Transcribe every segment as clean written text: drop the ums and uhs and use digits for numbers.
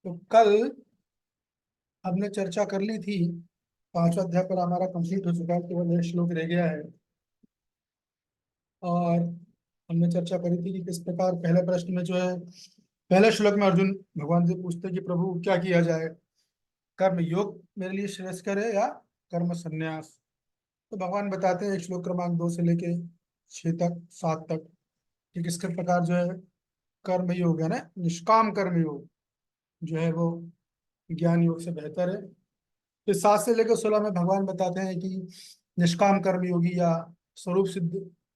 तो कल हमने चर्चा कर ली थी। पांचवा अध्याय पर हमारा कंप्लीट हो चुका है, केवल एक श्लोक रह गया है। और हमने चर्चा करी थी कि किस प्रकार पहले प्रश्न में जो है, पहले श्लोक में अर्जुन भगवान से पूछते कि प्रभु क्या किया जाए, कर्म योग मेरे लिए श्रेयस्कर है या कर्म संन्यास। तो भगवान बताते हैं श्लोक क्रमांक 2 से लेके 6 तक 7 तक कि किस प्रकार जो है कर्म योग है ना, निष्काम कर्म योग जो है वो ज्ञान योग से बेहतर है। फिर 7 से लेकर 16 में भगवान बताते हैं कि निष्काम कर्म योगी या स्वरूप सिद्ध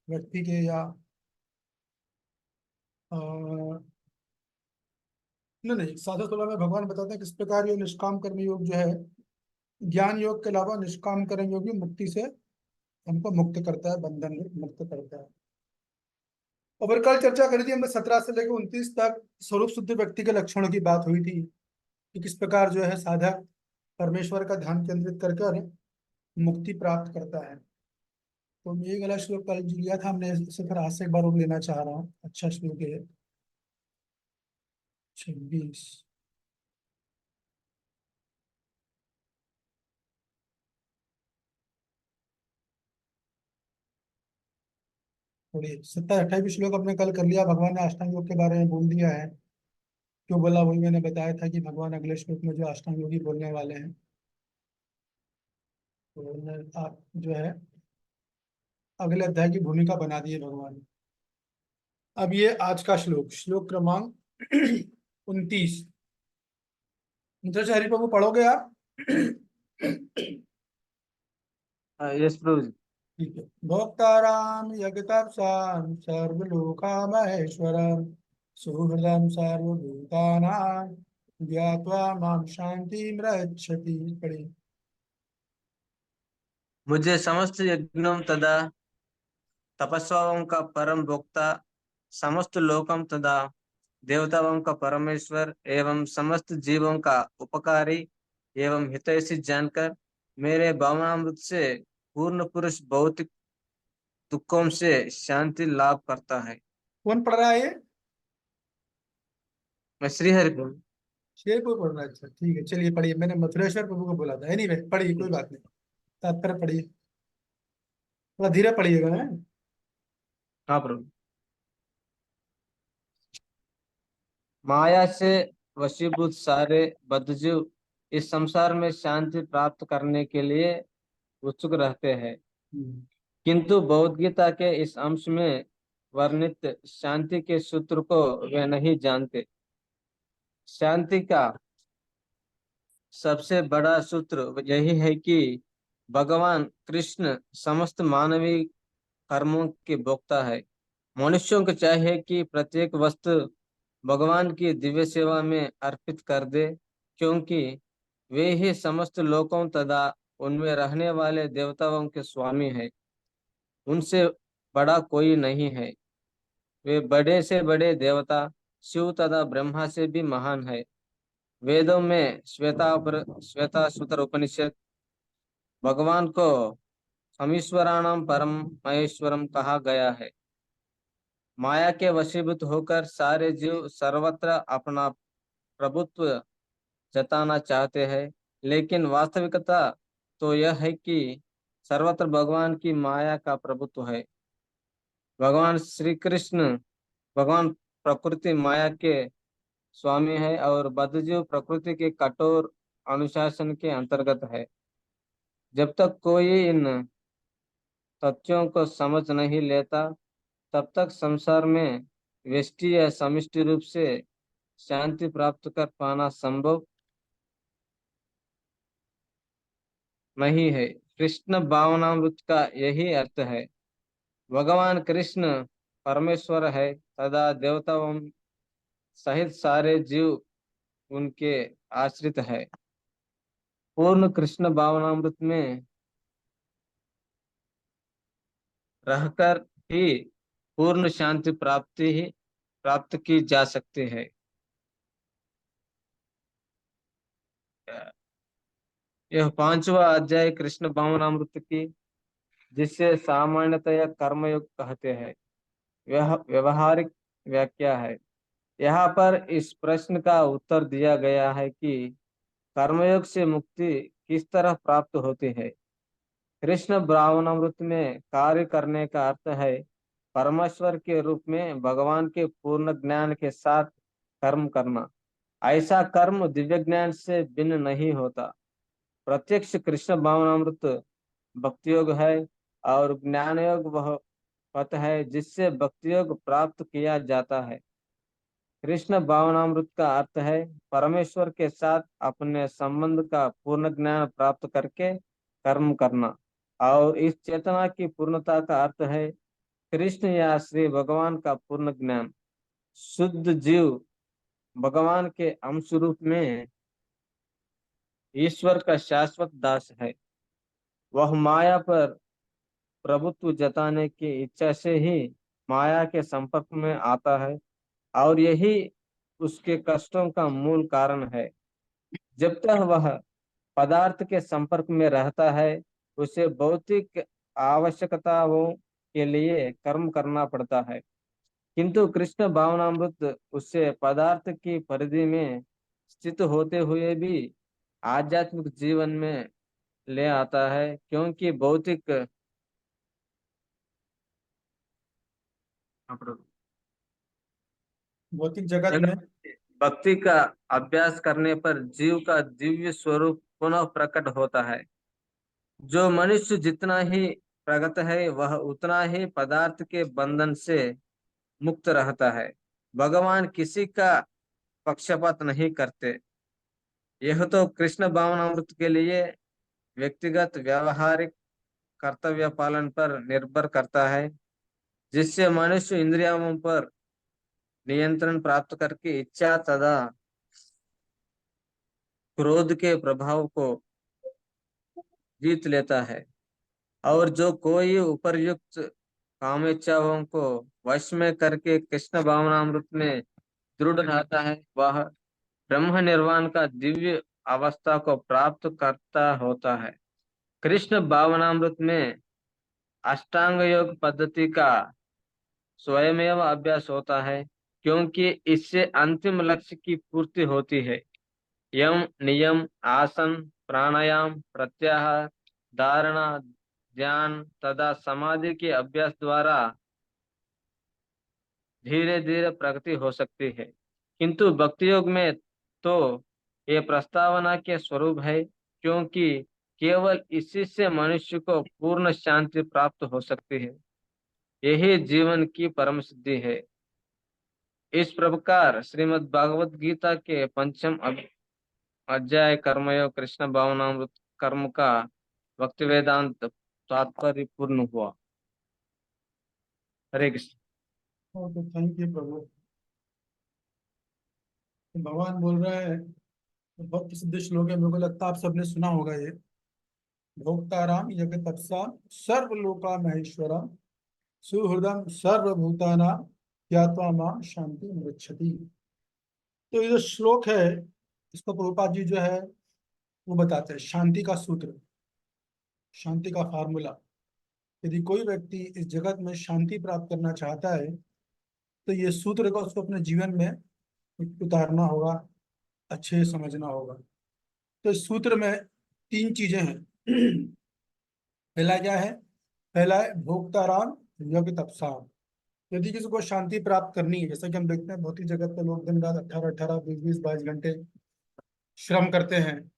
व्यक्ति के या नहीं नहीं, 7 से 16 में भगवान बताते हैं किस प्रकार ये निष्काम कर्म योग जो है ज्ञान योग के अलावा निष्काम कर्म योगी मुक्ति से हमको मुक्त करता है, बंधन मुक्त करता है। और फिर कल चर्चा करी थी हमने 17 से लेकर 29 तक स्वरूप शुद्ध व्यक्ति के लक्षणों की बात हुई थी कि किस प्रकार जो है साधक परमेश्वर का ध्यान केंद्रित करके मुक्ति प्राप्त करता है। तो ये वाला श्लोक कल जो लिया था हमने, इसे फिर आज से एक बार और लेना चाह रहा हूँ। अच्छा श्लोक है 26। थोड़ी 27 28 श्लोक हमने कल कर लिया। भगवान ने अष्टांग योग के बारे में बोल दिया है। जो बोला वही मैंने बताया था कि भगवान अगले श्लोक में जो अष्टांग योगी बोलने वाले हैं, तो आप जो है अगले अध्याय की भूमिका बना दी है भगवान ने। अब ये आज का श्लोक, श्लोक क्रमांक 29। जैसे हरि प्रभु पढ़ोगे आप? यस प्रभु जी। ठीक है। भोक्ताराम यज्ञतपसां सर्वलोकामहेश्वरं सुहृदं सर्वभूतानां ज्ञात्वा मां शान्तिं रक्षति। पढ़िए। मुझे समस्त यज्ञों तथा तपस्वाओं का परम भोक्ता, समस्त लोकम तथा देवताओं का परमेश्वर एवं समस्त जीवों का उपकारी एवं हितैषी जानकर मेरे भावनामृत से पूर्ण पुरुष भौतिक दुखों से शांति लाभ करता है। कौन पढ़ रहा है ये? मैं श्री हरि प्रभु। शेर को पढ़ रहा है? अच्छा ठीक है, चलिए पढ़िए। मैंने मथुरेश्वर प्रभु को बोला था। एनीवे पढ़िए, कोई बात नहीं। तात्पर्य पढ़िए, थोड़ा धीरे पढ़िएगा है। हाँ प्रभु। माया से वशीभूत सारे बद्धजीव इस संसार में शांति प्राप्त करने के लिए उत्सुक रहते हैं, किंतु बौद्ध गीता के इस अंश में वर्णित शांति के सूत्र को वे नहीं जानते। शांति का सबसे बड़ा सूत्र यही है कि भगवान कृष्ण समस्त मानवीय कर्मों के भोक्ता है। मनुष्यों को चाहिए कि प्रत्येक वस्तु भगवान की दिव्य सेवा में अर्पित कर दे, क्योंकि वे ही समस्त लोकों तथा उनमें रहने वाले देवताओं के स्वामी हैं। उनसे बड़ा कोई नहीं है। वे बड़े से बड़े देवता शिव तथा ब्रह्मा से भी महान है। वेदों में श्वेताश्वतर उपनिषद भगवान को अमीश्वराणाम परम महेश्वरम कहा गया है। माया के वशीभूत होकर सारे जीव सर्वत्र अपना प्रभुत्व जताना चाहते हैं, लेकिन वास्तविकता तो यह है कि सर्वत्र भगवान की माया का प्रभुत्व है। भगवान श्री कृष्ण, भगवान प्रकृति माया के स्वामी है और बद्धजीव प्रकृति के कठोर अनुशासन के अंतर्गत है। जब तक कोई इन तथ्यों को समझ नहीं लेता, तब तक संसार में व्यष्टि या समष्टि रूप से शांति प्राप्त कर पाना संभव नहीं है। कृष्ण भावनामृत का यही अर्थ है। भगवान कृष्ण परमेश्वर है तथा देवताओं सहित सारे जीव उनके आश्रित है। पूर्ण कृष्ण भावनामृत में रहकर ही पूर्ण शांति प्राप्त की जा सकती है। यह पांचवा अध्याय कृष्ण भावनामृत की, जिसे सामान्यतया कर्मयोग कहते हैं, वह व्यवहारिक व्याख्या है। यहाँ पर इस प्रश्न का उत्तर दिया गया है कि कर्मयोग से मुक्ति किस तरह प्राप्त होती है। कृष्ण ब्राह्मणामृत में कार्य करने का अर्थ है परमेश्वर के रूप में भगवान के पूर्ण ज्ञान के साथ कर्म करना। ऐसा कर्म दिव्य ज्ञान से भिन्न नहीं होता। प्रत्यक्ष कृष्ण भावनामृत भक्ति योग है और ज्ञान योग वह पथ है जिससे भक्ति योग प्राप्त किया जाता है। कृष्ण भावनामृत का अर्थ है परमेश्वर के साथ अपने संबंध का पूर्ण ज्ञान प्राप्त करके कर्म करना, और इस चेतना की पूर्णता का अर्थ है कृष्ण या श्री भगवान का पूर्ण ज्ञान। शुद्ध जीव भगवान के अंश रूप में ईश्वर का शाश्वत दास है। वह माया पर प्रभुत्व जताने की इच्छा से ही माया के संपर्क में आता है और यही उसके कष्टों का मूल कारण है। जब तक वह पदार्थ के संपर्क में रहता है उसे भौतिक आवश्यकताओं के लिए कर्म करना पड़ता है, किंतु कृष्ण भावनामृत उससे पदार्थ की परिधि में स्थित होते हुए भी आध्यात्मिक जीवन में ले आता है, क्योंकि भौतिक भौतिक जगत जगत में में भक्ति का अभ्यास करने पर जीव का दिव्य स्वरूप पुनः प्रकट होता है। जो मनुष्य जितना ही प्रगत है वह उतना ही पदार्थ के बंधन से मुक्त रहता है। भगवान किसी का पक्षपात नहीं करते। यह तो कृष्ण भावनामृत के लिए व्यक्तिगत व्यवहारिक कर्तव्य पालन पर निर्भर करता है, जिससे मनुष्य इंद्रियों पर नियंत्रण प्राप्त करके इच्छा तथा क्रोध के प्रभाव को जीत लेता है। और जो कोई उपर्युक्त कामेच्छाओं को वश में करके कृष्ण भावनामृत में दृढ़ रहता है वह ब्रह्म निर्वाण का दिव्य अवस्था को प्राप्त करता होता है। कृष्ण भावनामृत में अष्टांग योग पद्धति का स्वयमेव अभ्यास होता है, क्योंकि इससे अंतिम लक्ष्य की पूर्ति होती है। यम नियम आसन प्राणायाम प्रत्याहार धारणा ध्यान तथा समाधि के अभ्यास द्वारा धीरे धीरे प्रगति हो सकती है, किंतु भक्ति योग में तो ये प्रस्तावना के स्वरूप है, क्योंकि केवल इसी से मनुष्य को पूर्ण शांति प्राप्त हो सकती है। यही जीवन की परम सिद्धि है। इस प्रकार श्रीमद् भागवत गीता के पंचम अध्याय कर्मयोग कृष्ण भावनामृत कर्म का भक्ति वेदांत तात्पर्य पूर्ण हुआ। हरे कृष्ण। ओके, थैंक यू प्रभु। तो भगवान बोल रहा है, तो बहुत प्रसिद्ध श्लोक है, मेरे को लगता है आप सबने सुना होगा ये। भोक्ताराम यज्ञ तपसा सर्वलोका महेश्वरा सुहृदम सर्वभूतानां ज्ञात्वा मां शांति गच्छति। तो ये जो श्लोक है, इसको प्रभुपाद जी जो है वो बताते हैं शांति का सूत्र, शांति का फार्मूला। यदि कोई व्यक्ति इस जगत में शांति प्राप्त करना चाहता है तो ये सूत्र को उसको अपने जीवन में उतारना होगा, अच्छे से समझना होगा। तो इस सूत्र में तीन चीजें हैं। पहला क्या है? पहला है भोक्ताराम यज्ञ तपसा। यदि किसी को शांति प्राप्त करनी है, जैसा कि हम देखते हैं भौतिक जगत में लोग दिन रात 18-18 20-20 22 घंटे श्रम करते हैं,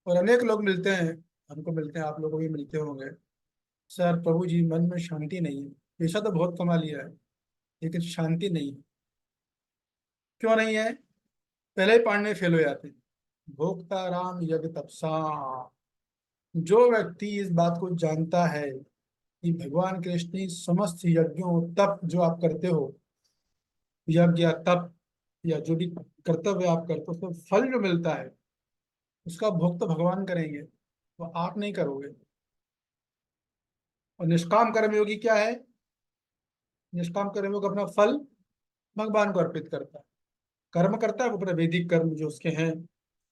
और अनेक लोग मिलते हैं, हमको मिलते हैं, आप लोगों को भी मिलते होंगे, सर प्रभु जी मन में शांति नहीं है, पैसा तो बहुत कमा लिया है लेकिन शांति नहीं है। क्यों नहीं है? पहले ही पढ़ने फेल हो जाते हैं। भोक्ता राम यज्ञ तपसा। जो व्यक्ति इस बात को जानता है कि भगवान कृष्ण ही समस्त यज्ञों तप जो आप करते हो, यज्ञ या तप या जो भी कर्तव्य आप करते हो, उसका फल जो मिलता है उसका भोग तो भगवान करेंगे, वो आप नहीं करोगे। और निष्काम कर्मयोगी क्या है? निष्काम कर्मयोग अपना फल भगवान को अर्पित करता है, कर्म करता है वो अपने वैदिक कर्म जो उसके हैं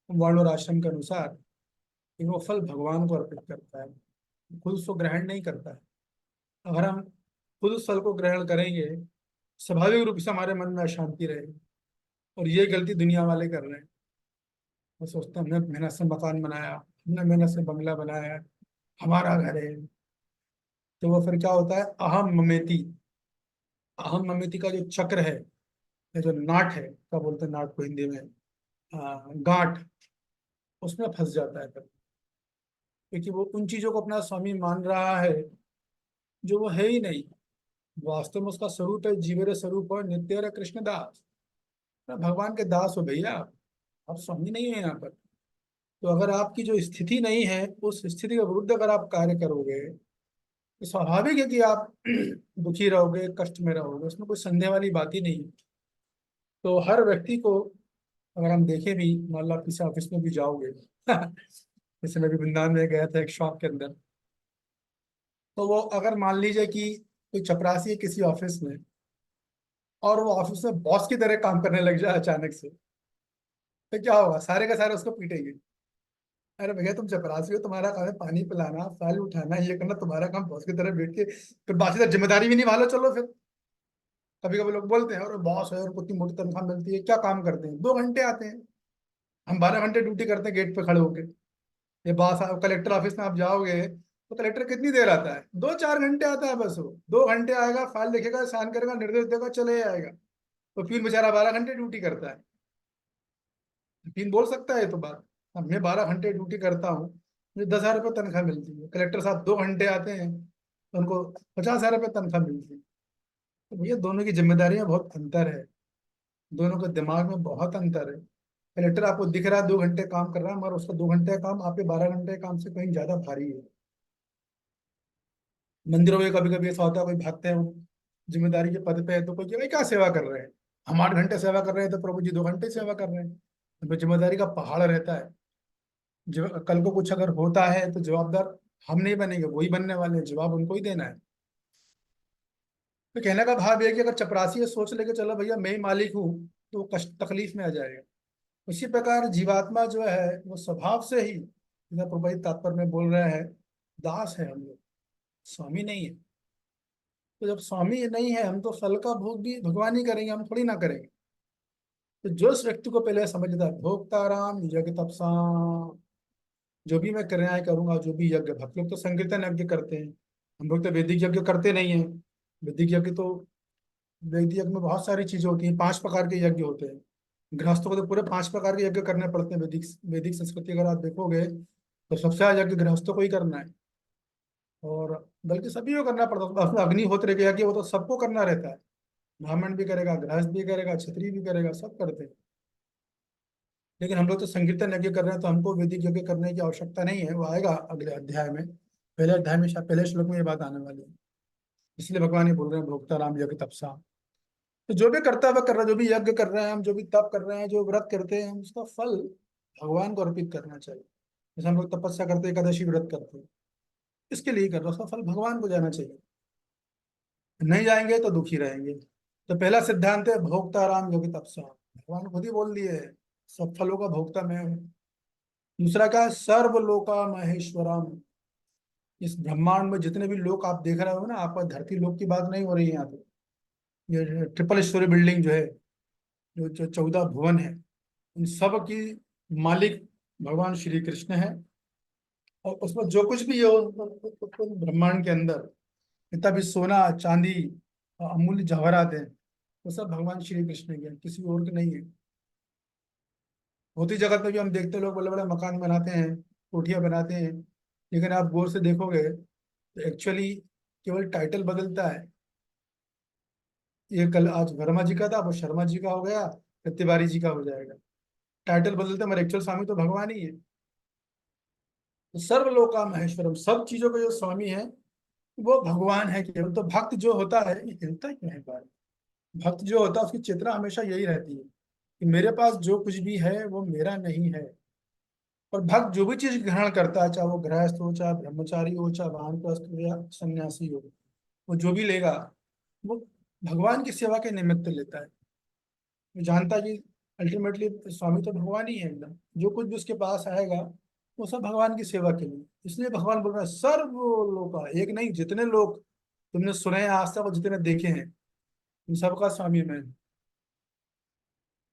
वर्ण और आश्रम के अनुसार, लेकिन वो फल भगवान को अर्पित करता है, खुद उसको ग्रहण नहीं करता है। अगर हम खुद उस फल को ग्रहण करेंगे, स्वाभाविक रूप से हमारे मन में अशांति रहेगी। और ये गलती दुनिया वाले कर रहे हैं। वो सोचते हैं हमने मेहनत से मकान बनाया, हमने मेहनत से बंगला बनाया है, हमारा घर है। तो वो फिर क्या होता है, अहम ममेती, अहम ममेती का जो चक्र है, ये जो नाट है, क्या बोलते हैं नाट को हिंदी में, गांठ, उसमें फंस जाता है फिर। क्योंकि वो उन चीजों को अपना स्वामी मान रहा है जो वो है ही नहीं। वास्तव में उसका स्वरूप है जीवेर स्वरूप और नित्य रे कृष्ण दास। तो भगवान के दास हो भैया आप स्वामी नहीं है यहाँ पर। तो अगर आपकी जो स्थिति नहीं है, उस स्थिति के विरुद्ध अगर आप कार्य करोगे, तो स्वाभाविक है कि आप दुखी रहोगे, कष्ट में रहोगे, उसमें कोई संदेह वाली बात ही नहीं है। तो हर व्यक्ति को, अगर हम देखें भी, मान लो आप किसी ऑफिस में भी जाओगे जैसे मैं भी वृंदावन में गया था एक शॉप के अंदर, तो वो अगर मान लीजिए कि कोई चपरासी है किसी ऑफिस में, और वो ऑफिस में बॉस की तरह काम करने लग जाए अचानक से, तो क्या होगा, सारे का सारे उसको पीटेंगे। अरे भैया तुम चपरासी हो, तुम्हारा काम है पानी पिलाना, फाइल उठाना, ये करना, तुम्हारा काम बॉस की तरह बैठ के फिर बाकी जिम्मेदारी भी निभालो, चलो फिर। कभी कभी लोग बोलते हैं और बॉस है और कितनी मोटी तनख्वाह मिलती है, क्या काम करते हैं, 2 घंटे आते हैं, हम 12 घंटे ड्यूटी करते हैं गेट पे खड़े होके। ये बॉस, कलेक्टर ऑफिस में आप जाओगे तो कलेक्टर कितनी देर आता है, 2-4 घंटे आता है बस। वो 2 घंटे आएगा, फाइल लिखेगा, साइन करेगा, निर्देश देगा, चले आएगा। तो फिर बेचारा 12 घंटे ड्यूटी करता है। फिर बोल सकता है ये तो बात, अब मैं 12 घंटे ड्यूटी करता हूँ, मुझे 10,000 रुपये तनख्वाह मिलती है, कलेक्टर साहब 2 घंटे आते हैं तो उनको 50,000 रुपये तनख्वाह मिलती है। तो भैया दोनों की जिम्मेदारी में बहुत अंतर है, दोनों के दिमाग में बहुत अंतर है। कलेक्टर आपको दिख रहा है 2 घंटे काम कर रहा है, मगर उसका 2 घंटे का काम आपके 12 घंटे काम से कहीं ज्यादा भारी है। मंदिरों में कभी कभी ऐसा होता है, कोई भागते हैं, वो जिम्मेदारी के पद पे है, तो कोई भाई क्या सेवा कर रहे हैं, हम 8 घंटे सेवा कर रहे हैं तो प्रभु जी 2 घंटे सेवा कर रहे हैं। तो जिम्मेदारी का पहाड़ रहता है। जब कल को कुछ अगर होता है तो जवाबदार हम नहीं बनेंगे, वही बनने वाले हैं, जवाब उनको ही देना है। तो कहने का भाव ये है कि अगर चपरासी ये सोच लेके चलो भैया मैं ही मालिक हूँ, तो वो कष्ट तकलीफ में आ जाएगा। उसी प्रकार जीवात्मा जो है वो स्वभाव से ही, जैसा प्रभु जी तात्पर्य में बोल रहे हैं, दास है हम लोग, स्वामी नहीं है। तो जब स्वामी नहीं है, हम तो फल का भोग भी भगवान ही करेंगे, हम थोड़ी ना करेंगे। तो जो उस व्यक्ति को पहले समझता है भोक्ताराम यज्ञ तपसा, जो भी मैं क्रियाएं करूंगा, जो भी यज्ञ, भक्त लोग तो संकीर्तन यज्ञ करते हैं, हम लोग तो वैदिक यज्ञ करते नहीं है। वैदिक यज्ञ तो, वैदिक यज्ञ में बहुत सारी चीजें होती हैं, 5 प्रकार के यज्ञ होते हैं। गृहस्थों को तो पूरे 5 प्रकार के यज्ञ करने पड़ते हैं। वैदिक वैदिक संस्कृति अगर आप देखोगे तो सबसे ज्यादा यज्ञ गृहस्थों को ही करना है, और बल्कि सभी को करना पड़ता है। उसमें अग्निहोत्र के यज्ञ वो तो सबको करना रहता है, ब्राह्मण भी करेगा, गृहस्थ भी करेगा, क्षत्रिय भी करेगा, सब करते हैं। लेकिन हम लोग तो संकीर्तन यज्ञ कर रहे हैं, तो हमको वैदिक यज्ञ करने की आवश्यकता नहीं है, वो आएगा अगले अध्याय में, पहले अध्याय में शायद पहले श्लोक में ये बात आने वाली है। इसलिए भगवान ये बोल रहे हैं भोक्ता राम यज्ञ तपसा। तो जो भी करता हुआ कर रहा है, जो भी यज्ञ कर रहे हैं हम, जो भी तप कर रहे हैं, जो व्रत करते हैं, हम उसका फल भगवान को अर्पित करना चाहिए। जैसे हम लोग तपस्या करते हैं, एकादशी व्रत करते हैं, इसके लिए कर रहे हैं, उसका फल भगवान को जाना चाहिए। नहीं जाएंगे तो दुखी रहेंगे। तो पहला सिद्धांत है भोक्ता राम योगी तपस्या, भगवान खुद ही बोल दिए है, सब फलों का भोक्ता मैं हूँ। दूसरा क्या है, सर्वलोका महेश्वरम, इस ब्रह्मांड में जितने भी लोग आप देख रहे हो ना, आपका धरती लोक की बात नहीं हो रही है यहाँ पे। ये ट्रिपल स्टोरी बिल्डिंग जो है, जो 14 भुवन है, इन सब की मालिक भगवान श्री कृष्ण है। और उसमें जो कुछ भी है ब्रह्मांड के अंदर, जितना भी सोना चांदी और अमूल्य जवाहरात हैं, वो सब भगवान श्री कृष्ण के हैं, किसी और के नहीं है। भौतिक जगत में भी हम देखते हैं, लोग बड़े बड़े मकान बनाते हैं, कोठियां बनाते हैं, लेकिन आप गौर से देखोगे तो एक्चुअली केवल टाइटल बदलता है। ये कल आज वर्मा जी का था, वो शर्मा जी का हो गया, फिर तिवारी जी का हो जाएगा। टाइटल बदलते हैं, मगर एक्चुअल स्वामी तो भगवान ही है। तो सर्वलोका महेश्वरम, सब चीजों का जो स्वामी है वो भगवान है केवल। तो भक्त जो होता है, ये हिलता क्यों है बार, भक्त जो होता है उसकी चेतना हमेशा यही रहती है कि मेरे पास जो कुछ भी है वो मेरा नहीं है। और भक्त जो भी चीज ग्रहण करता है, चाहे वो गृहस्थ हो, चाहे ब्रह्मचारी हो, चाहे वानप्रस्थ हो या सन्यासी हो, वो जो भी लेगा वो भगवान की सेवा के निमित्त लेता है। वो जानता है कि अल्टीमेटली स्वामी तो भगवान ही है एकदम, जो कुछ भी उसके पास आएगा वो सब भगवान की सेवा के लिए। इसलिए भगवान बोल रहा है सर्व लोका, एक नहीं जितने लोग तुमने सुने हैं आज तक और जितने देखे हैं, उन सबका स्वामी मैं हूं।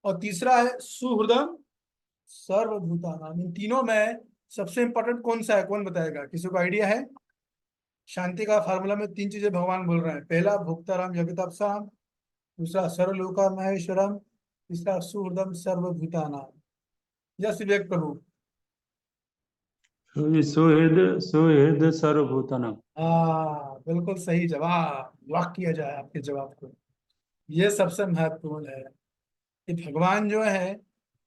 और तीसरा है सुहृदम सर्वभूतानाम। इन तीनों में सबसे इंपॉर्टेंट कौन सा है, कौन बताएगा, किसी को आइडिया है? शांति का फार्मूला में तीन चीजें भगवान बोल रहे हैं। पहला भोक्ताराम जगतापसाम, दूसरा सर्वलोका महेश्वरम, तीसरा सुहृदम सर्वभूतानाम। यस विवेक प्रभु। सुहृद सुहृद सर्वभूतानाम। हाँ बिल्कुल सही जवाब, लॉक किया जाए आपके जवाब को। ये सबसे महत्वपूर्ण है कि भगवान जो है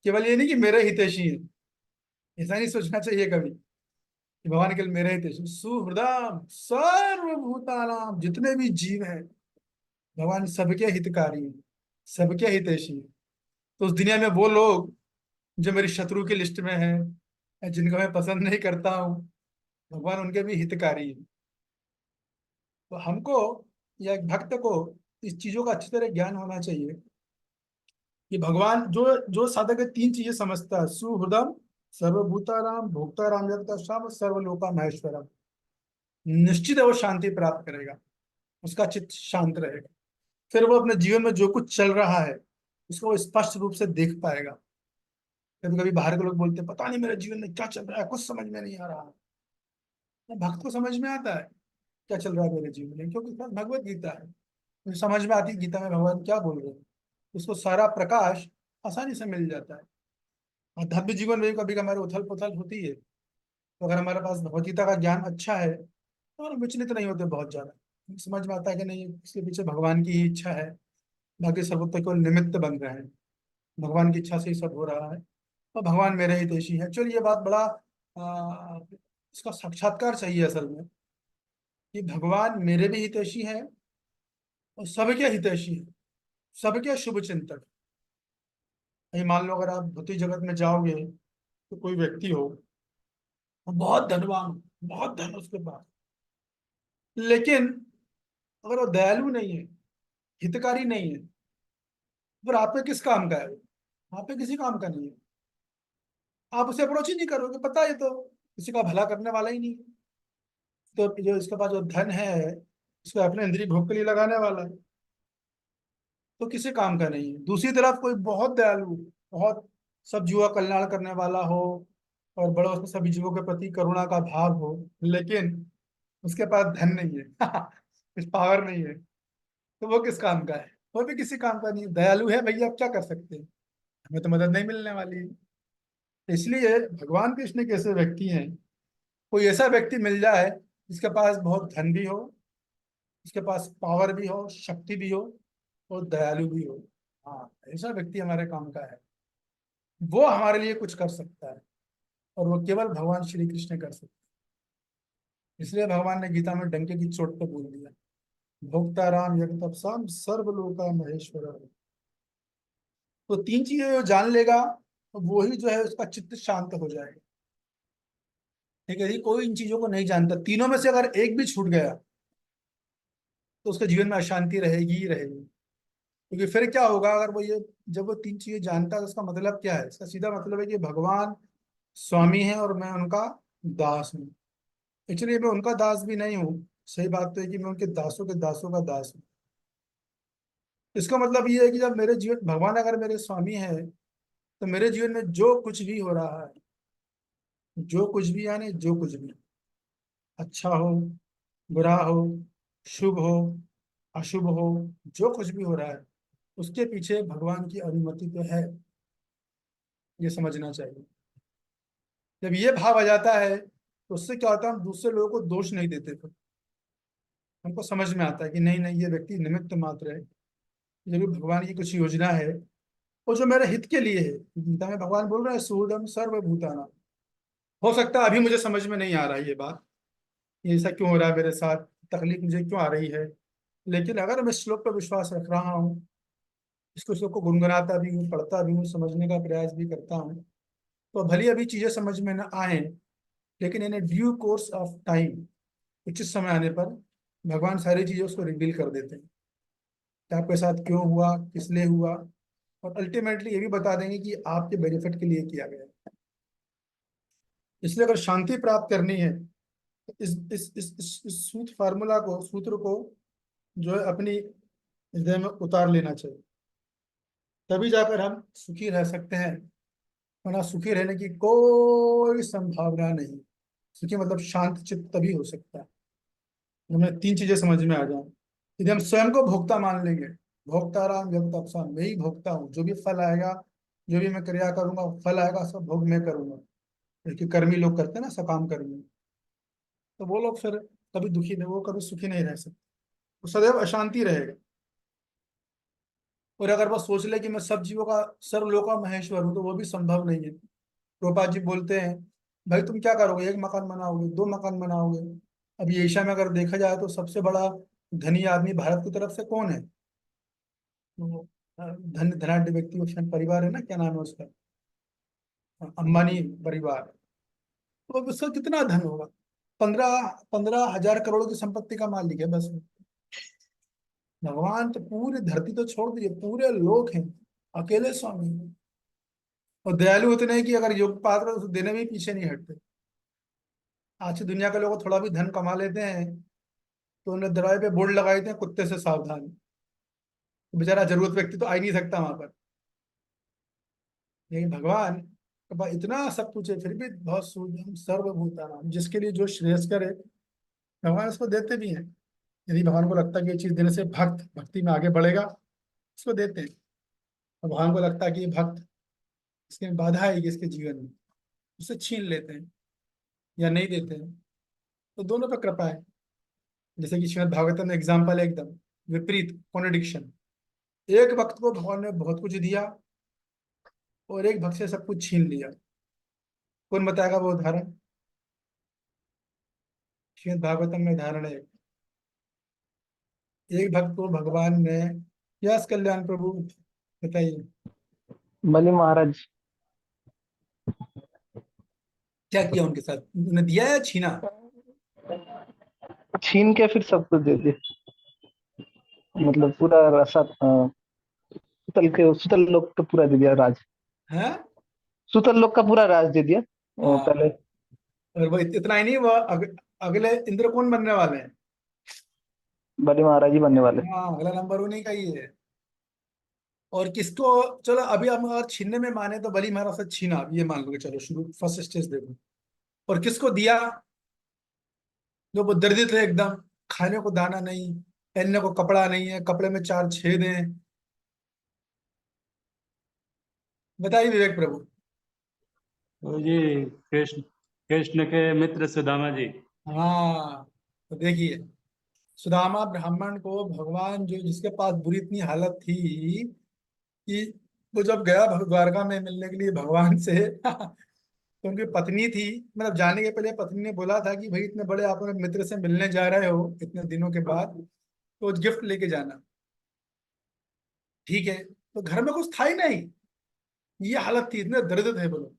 केवल ये नहीं कि मेरे हितैषी है, ऐसा नहीं सोचना चाहिए कभी कि भगवान केवल मेरे हितैषी। सुहृदम सर्वभूतानाम, जितने भी जीव हैं भगवान सबके हितकारी हैं, सबके हितैषी हैं। तो उस दुनिया में वो लोग जो मेरी शत्रु की लिस्ट में है या जिनको मैं पसंद नहीं करता हूँ, भगवान उनके भी हितकारी है। तो हमको या एक भक्त को इस चीजों का अच्छी तरह ज्ञान होना चाहिए कि भगवान जो जो साधक है तीन चीजें समझता है, सुहृदम सर्वभूताराम भोक्ताराम जगताश्याम सर्वलोका महेश्वरम, निश्चित है वो शांति प्राप्त करेगा, उसका चित्त शांत रहेगा। फिर वो अपने जीवन में जो कुछ चल रहा है उसको वो स्पष्ट रूप से देख पाएगा। कभी कभी बाहर के लोग बोलते हैं पता नहीं मेरे जीवन में क्या चल रहा है, कुछ समझ में नहीं आ रहा है। तो भक्त को समझ में आता है क्या चल रहा है मेरे जीवन में, क्योंकि भगवत गीता है, मुझे समझ में आती है गीता में भगवान क्या बोल रहे हैं, उसको सारा प्रकाश आसानी से मिल जाता है। आध्यात्मिक जीवन में कभी हमारे उथल पुथल होती है, तो अगर हमारे पास भगवत गीता का ज्ञान अच्छा है तो हम विचलित नहीं होते बहुत ज्यादा। समझ में आता है कि नहीं इसके पीछे भगवान की ही इच्छा है, बाकी सर्वोत्तम केवल निमित्त बन रहे हैं, भगवान की इच्छा से ही सब हो रहा है और भगवान मेरे हितैषी है। चलिए ये बात बड़ा इसका साक्षात्कार चाहिए असल में कि भगवान मेरे भी हितैषी है और सबके हितैषी है, सबके शुभ चिंतक। ये मान लो अगर आप भौतिक जगत में जाओगे तो कोई व्यक्ति हो, वो बहुत धनवान हो, बहुत धन उसके पास, लेकिन अगर वो दयालु नहीं है, हितकारी नहीं है, फिर आप पे किस काम का है वो? आप पे किसी काम का नहीं है। आप उसे अप्रोच ही नहीं करोगे, पता है तो किसी का भला करने वाला ही नहीं है। तो जो इसके पास जो धन है इसको अपने इंद्रिय भोग के लिए लगाने वाला है, तो किसी काम का नहीं है। दूसरी तरफ कोई बहुत दयालु, बहुत सब जीवों का कल्याण करने वाला हो और बड़ा उसमें सभी जीवों के प्रति करुणा का भाव हो, लेकिन उसके पास धन नहीं है कुछ पावर नहीं है, तो वो किस काम का है? वो भी किसी काम का नहीं है। दयालु है भैया, आप क्या कर सकते हैं, हमें तो मदद नहीं मिलने वाली है। इसलिए भगवान कृष्ण के ऐसे व्यक्ति हैं, कोई ऐसा व्यक्ति मिल जाए जिसके पास बहुत धन भी हो, जिसके पास पावर भी हो, शक्ति भी हो और दयालु भी हो, हाँ ऐसा व्यक्ति हमारे काम का है, वो हमारे लिए कुछ कर सकता है और वो केवल भगवान श्री कृष्ण कर सकते हैं। इसलिए भगवान ने गीता में डंके की चोट पर बोल दिया, भोक्ता राम यज्ञतपसाम सर्वलोका महेश्वर। तो तीन चीजें जो जान लेगा तो वो ही जो है उसका चित्त शांत हो जाएगा। ठीक है, यदि कोई इन चीजों को नहीं जानता, तीनों में से अगर एक भी छूट गया तो उसके जीवन में अशांति रहेगी ही रहेगी। क्योंकि फिर क्या होगा, अगर वो ये जब वो तीन चीजें जानता है तो उसका मतलब क्या है, इसका सीधा मतलब है कि भगवान स्वामी है और मैं उनका दास हूँ। एक्चुअली मैं उनका दास भी नहीं हूँ, सही बात तो है कि मैं उनके दासों के दासों का दास हूँ। इसका मतलब ये है कि जब मेरे जीवन भगवान अगर मेरे स्वामी है तो मेरे जीवन में जो कुछ भी हो रहा है, जो कुछ भी यानी जो कुछ भी, अच्छा हो बुरा हो, शुभ हो अशुभ हो, जो कुछ भी हो रहा है उसके पीछे भगवान की अनुमति तो है, ये समझना चाहिए। जब ये भाव आ जाता है तो उससे क्या होता है, हम दूसरे लोगों को दोष नहीं देते थे, हमको समझ में आता है कि नहीं नहीं ये व्यक्ति निमित्त मात्र है, ये भी भगवान की कुछ योजना है और जो मेरे हित के लिए है। गीता में भगवान बोल रहे हैं सूदम सर्वभूताना। हो सकता है अभी मुझे समझ में नहीं आ रहा है ये बात, ये ऐसा क्यों हो रहा है मेरे साथ, तकलीफ मुझे क्यों आ रही है, लेकिन अगर मैं श्लोक पर विश्वास रख रहा हूँ, इसको श्लोक को गुनगुनाता भी हूँ, पढ़ता भी हूँ, समझने का प्रयास भी करता हूँ, तो भले अभी चीजें समझ में न आए, लेकिन in due course of time, उचित समय आने पर भगवान सारी चीजें उसको रिवील कर देते हैं कि आपके साथ क्यों हुआ, किस लिए हुआ, और अल्टीमेटली ये भी बता देंगे कि आपके बेनिफिट के लिए किया गया है। इसलिए अगर शांति प्राप्त करनी है तो इस सूत्र फार्मूला को, सूत्र को जो है अपनी हृदय में उतार लेना चाहिए। तभी जाकर हम सुखी रह सकते हैं, वरना सुखी रहने की कोई संभावना नहीं। सुखी मतलब शांत चित्त तभी हो सकता है, हमें तीन चीजें समझ में आ जाए। यदि हम स्वयं को भोक्ता मान लेंगे, भोक्ता राम जब तक सा, मैं ही भोक्ता हूँ, जो भी फल आएगा, जो भी मैं क्रिया करूंगा, फल आएगा, सब भोग मैं करूंगा, क्योंकि कर्मी लोग करते हैं ना, सकाम कर्मी, तो वो लोग फिर कभी दुखी नहीं, वो कभी सुखी नहीं रह सकते, वो सदैव अशांति रहेगा। और अगर वो सोच ले कि मैं सब जीवों का सर्वलोका महेश्वर हूँ, तो वो भी संभव नहीं है। रूपा जी बोलते हैं, भाई तुम क्या करोगे, एक मकान बनाओगे, दो मकान बनाओगे? अभी एशिया में अगर देखा जाए तो सबसे बड़ा धनी आदमी भारत की तरफ से कौन है? वो, धनाढ्य व्यक्ति, उसका परिवार है ना, क्या नाम है उसका, अंबानी परिवार। तो अब उसका कितना धन होगा? 15,000 करोड़ की संपत्ति का मालिक है बस। भगवान तो पूरी धरती तो छोड़ दीजिए, पूरे लोक हैं, अकेले स्वामी हैं। और दयालु इतने हैं कि अगर योग पात्र तो देने में ही पीछे नहीं हटते। आज की दुनिया के लोग थोड़ा भी धन कमा लेते हैं तो उन्हें दरवाजे पे बोर्ड लगा देते हैं, कुत्ते से सावधान। तो बेचारा जरूरत व्यक्ति तो आ ही नहीं सकता वहां पर। लेकिन भगवान के पास इतना सब कुछ है, फिर भी बहुत सूझ सर्वभूतानां, जिसके लिए जो श्रेयस्कर है भगवान उसको देते भी हैं। यदि भगवान को लगता है कि ये चीज देने से भक्त भक्ति में आगे बढ़ेगा, उसको देते हैं। और भगवान को लगता है कि ये भक्त, इसके बाधा आएगी इसके जीवन में, उसे छीन लेते हैं या नहीं देते हैं। तो दोनों पे कृपा है। जैसे कि श्रीमद् भागवतम में एग्जाम्पल है एकदम विपरीत, कॉन्ट्रडिक्शन। एक भक्त को भगवान ने बहुत कुछ दिया और एक भक्त से सब कुछ छीन लिया। कौन बताएगा वो उदाहरण? श्रीमद् भागवतम में उदाहरण है, एक भक्त को भगवान ने, यस कल्याण प्रभु बताइए, बलि महाराज। क्या किया उनके साथ? उन्हें दिया या छीना? छीन के फिर सब कुछ दे दिया, मतलब पूरा रसा सुतल लोक का पूरा दे दिया राज। है। सुतल लोक का पूरा राज दे दिया हाँ। पहले। और वो इतना ही नहीं, वो अगले इंद्र कौन बनने वाले हैं? बलि महाराज ही बनने वाले। हाँ, अगला नंबर उन्हीं का ही है। और किसको, चलो अभी हम अगर छीनने में माने तो बलि महाराज से छीना, अब ये मान लो कि चलो शुरू फर्स्ट स्टेज देखो। और किसको दिया? जो वो दरिद्र थे एकदम, खाने को दाना नहीं, पहनने को कपड़ा नहीं है, कपड़े में 4 छेद हैं। बताइए विवेक प्रभु। तो जी कृष्ण कृष्ण के मित्र सुदामा जी। हाँ, तो देखिए, सुदामा ब्राह्मण को भगवान, जो जिसके पास बुरी इतनी हालत थी कि वो जब गया द्वारका में मिलने के लिए भगवान से तो उनकी पत्नी थी, मतलब जाने के पहले पत्नी ने बोला था कि भाई इतने बड़े आप अपने मित्र से मिलने जा रहे हो इतने दिनों के बाद, तो गिफ्ट लेके जाना। ठीक है, तो घर में कुछ था ही नहीं, ये हालत थी, इतने दरिद्र थे बोलो।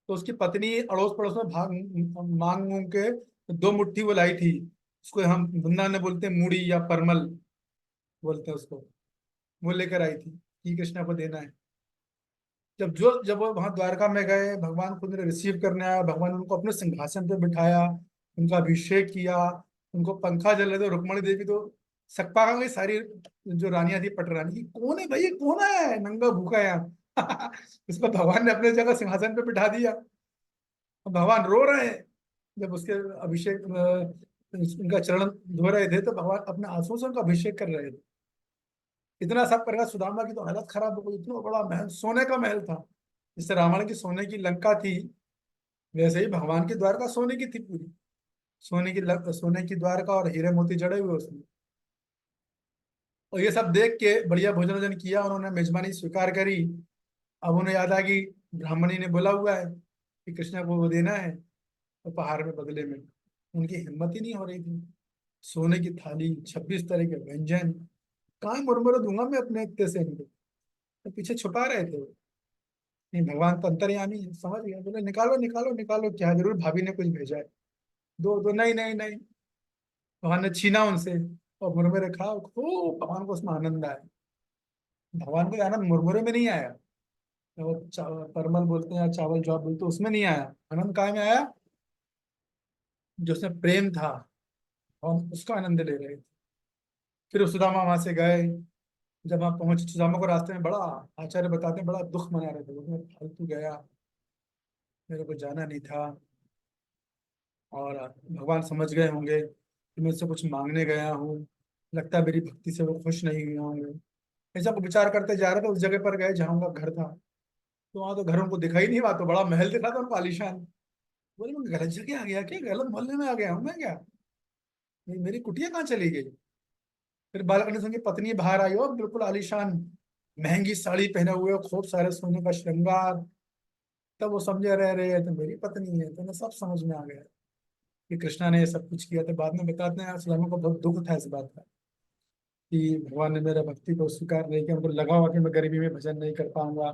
तो उसकी पत्नी अड़ोस पड़ोस में भाग मांग मूंग के 2 मुट्ठी वो लाई थी। उसको हम बुंदा में बोलते हैं मूड़ी या परमल बोलते हैं उसको। वो लेकर आई थी कि कृष्णा को देना है। जब वो वहां द्वारका में गए, भगवान खुद ने रिसीव करने आया, भगवान ने उनको अपने सिंहासन पे बिठाया, उनका अभिषेक किया, उनको पंखा जल रहे थे। रुक्मणी देवी तो सकपा गई, सारी जो रानियां थी पटरानी की, कौन है भाई, ये कौन है नंगा भूखा है यहाँ उसको भगवान ने अपने जगह सिंहासन पे बिठा दिया। अब भगवान रो रहे हैं, जब उसके अभिषेक उनका चरण धो रहे थे तो भगवान अपने आंसुओं से उनका अभिषेक कर रहे थे। इतना सब करेगा, सुदामा की तो हालत खराब हो गई। इतना बड़ा महल, सोने का महल था, जैसे रावण की सोने की लंका थी, वैसे ही भगवान की द्वारका सोने की थी पूरी। सोने की द्वारका और हीरे मोती जड़े हुए उसमें। और ये सब देख के बढ़िया भोजन वोजन किया, उन्होंने मेजबानी स्वीकार करी। अब उन्हें याद आ कि ब्राह्मणी ने बोला हुआ है कि कृष्णा को वो देना है उपहार में बदले में। उनकी हिम्मत ही नहीं हो रही थी। सोने की थाली, 26 तरह के व्यंजन, कहाँ मुरमुरे दूंगा मैं अपने इतने से इनको, तो पीछे छुपा रहे थे वो। नहीं, भगवान तो अंतर्यामी है, समझ गया, बोले निकालो निकालो निकालो, क्या जरूर भाभी ने कुछ भेजा है, दो दो, नहीं नहीं नहीं। भगवान ने छीना उनसे और मुरमुरे खाओ खूब। भगवान को उसमें आनंद आया। भगवान को आनंद मुरमुरे में नहीं आया, वो परमल बोलते हैं या चावल जो आप बोलते हैं उसमें नहीं आया। आनंद काय में आया? जो उसमें प्रेम था, हम उसका आनंद ले रहे थे। फिर सुदामा वहां से गए, जब वहाँ पहुंचे सुदामा को रास्ते में बड़ा, आचार्य बताते हैं, बड़ा दुख मना रहे थे, बोलते हैं, फालतू गया, मेरे को जाना नहीं था, और भगवान समझ गए होंगे कि मैं इससे कुछ मांगने गया हूँ, लगता है मेरी भक्ति से वो खुश नहीं हुए होंगे। ऐसा को विचार करते जा रहे थे। उस जगह पर गए जहाँ उनका घर था, तो वहां तो घर उनको दिखाई नहीं, वहां तो बड़ा महल दिखा था उनको आलीशान। बोले मैं गलत जगह आ गया क्या, गलत मोहल्ले में आ गया हूँ मैं क्या, मेरी कुटिया कहाँ चली गई। फिर बालकनी सिंह की पत्नी बाहर आई, और बिल्कुल आलीशान महंगी साड़ी पहने हुए, खूब सारे सोने का श्रृंगार। तब वो समझे, रह रहे हैं तो मेरी पत्नी है, तो उन्हें सब समझ में आ गया कि कृष्णा ने ये सब कुछ किया। तो बाद में बताते हैं सुदामा को बहुत दुख था इस बात का कि भगवान ने मेरा भक्ति को स्वीकार नहीं किया, उनको लगा हुआ कि मैं गरीबी में भजन नहीं कर पाऊंगा,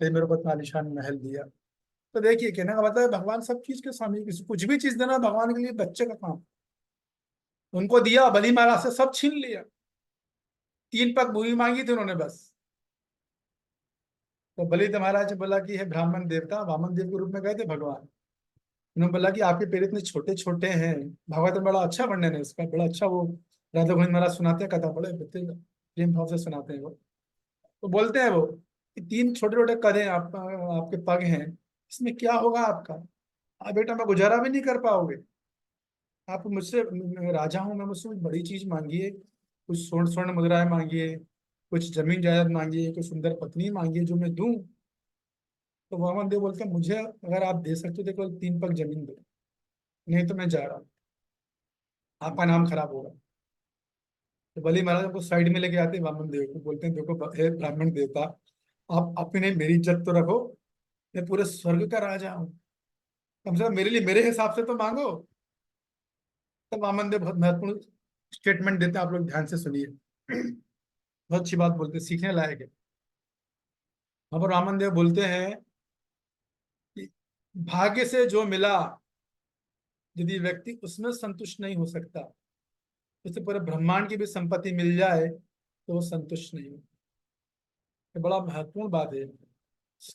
फिर मेरे को इतना आलीशान महल दिया। तो देखिए कहने का मतलब है, भगवान सब चीज के स्वामी, किसी कुछ भी चीज देना भगवान के लिए बच्चे का काम। उनको दिया, बलि महाराज से सब छीन लिया, 3 पग भूमि मांगी थी उन्होंने बस। तो बलि महाराज ने बोला कि हे ब्राह्मण देवता, वामन देव के रूप में गए थे भगवान। उन्होंने बोला कि आपके पैर इतने छोटे छोटे हैं। भागवत में बड़ा अच्छा वर्णन है इसका, बड़ा अच्छा वो राधा गोविंद महाराज सुनाते हैं कथा, बड़े प्रेम भाव से सुनाते हैं वो। तो बोलते हैं वो कि 3 छोटे छोटे कद हैं, आपके पग हैं, इसमें क्या होगा आपका, आप बेटा मैं गुजारा भी नहीं कर पाओगे। आप मुझसे, मैं राजा हूँ, मैं मुझसे कुछ बड़ी चीज मांगिए, कुछ स्वर्ण स्वर्ण मुद्राएं मांगिए, कुछ जमीन जायदाद मांगिए, कुछ सुंदर पत्नी मांगिए जो मैं दूं। तो वामन देव बोलते हैं मुझे अगर आप दे सकते हो तो केवल 3 पग जमीन दो, नहीं तो मैं जा रहा हूँ, आपका नाम खराब होगा। तो बलि महाराज को साइड में लेके आते हैं वामन देव को, बोलते हैं देखो हे ब्राह्मण देवता, आप अपने मेरी इज्जत तो रखो, मैं पूरे स्वर्ग का राजा हूँ, कम से कम मेरे लिए मेरे हिसाब से तो मांगो। तब वामन देव बहुत महत्वपूर्ण स्टेटमेंट देते हैं, आप लोग ध्यान से सुनिए। बहुत अच्छी बात बोलते हैं, सीखने लायक है। वहां पर वामन देव बोलते हैं कि भाग्य से जो मिला, यदि व्यक्ति उसमें संतुष्ट नहीं हो सकता, उसे पूरे ब्रह्मांड की भी संपत्ति मिल जाए तो वो संतुष्ट नहीं हो। ये बड़ा महत्वपूर्ण बात है,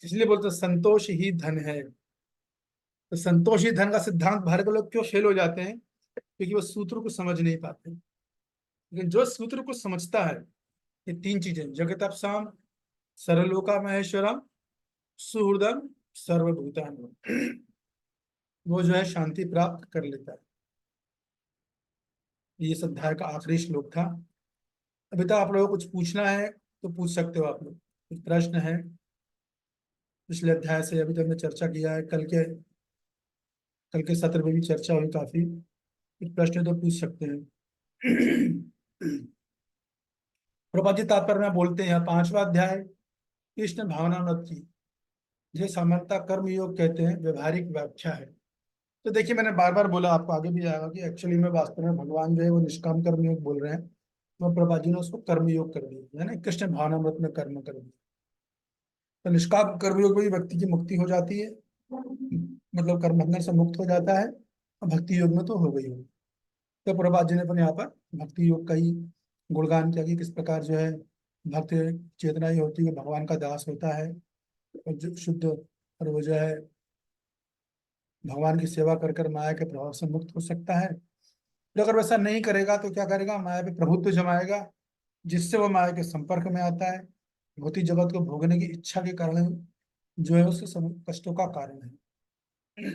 इसलिए बोलते हैं, संतोष ही धन है। तो संतोष ही धन का सिद्धांत भारत के लोग क्यों फेल हो जाते हैं, क्योंकि वो सूत्र को समझ नहीं पाते। लेकिन जो सूत्र को समझता है, ये 3 चीजें, जगत साम, सर्वलोका महेश्वरम, सुहृदम, सर्वभूतान, वो जो है शांति प्राप्त कर लेता है। ये इस अध्याय का आखिरी श्लोक था। अभी तक आप लोगों को कुछ पूछना है तो पूछ सकते हो, आप लोग कुछ प्रश्न है पिछले अध्याय से, अभी तक हमने चर्चा किया है, कल के सत्र में भी चर्चा हुई काफी, कुछ प्रश्न तो पूछ सकते हैं। प्रभुपाद जी तात्पर्य में बोलते हैं, 5वां अध्याय कृष्ण भावनामृत की, जिसे सामान्यतः कर्म योग कहते हैं, व्यवहारिक व्याख्या है। तो देखिए मैंने बार बार बोला, आपको आगे भी आएगा कि एक्चुअली में वास्तव में भगवान जो है वो निष्काम कर्म योग बोल रहे हैं, तो प्रभुपाद जी ने उसको कर्म योग कर दिया है ना, कृष्ण भावनामृत में कर्म कर दिया। तो निष्काम कर्मयोग में भी व्यक्ति की मुक्ति हो जाती है, मतलब कर्म बंधन से मुक्त हो जाता है, और भक्ति योग में तो हो गई हो। तो प्रभुपाद जी ने अपने यहाँ पर भक्ति योग का ही गुणगान किया कि किस प्रकार जो है भक्त चेतना ही होती है, भगवान का दास होता है, और जो शुद्ध, और वो जो है भगवान की सेवा कर कर माया के प्रभाव से मुक्त हो सकता है। तो अगर वैसा नहीं करेगा तो क्या करेगा, माया पे प्रभुत्व जमाएगा, जिससे वो माया के संपर्क में आता है, भौतिक जगत को भोगने की इच्छा के कारण जो है उसके सब कष्टों का कारण है।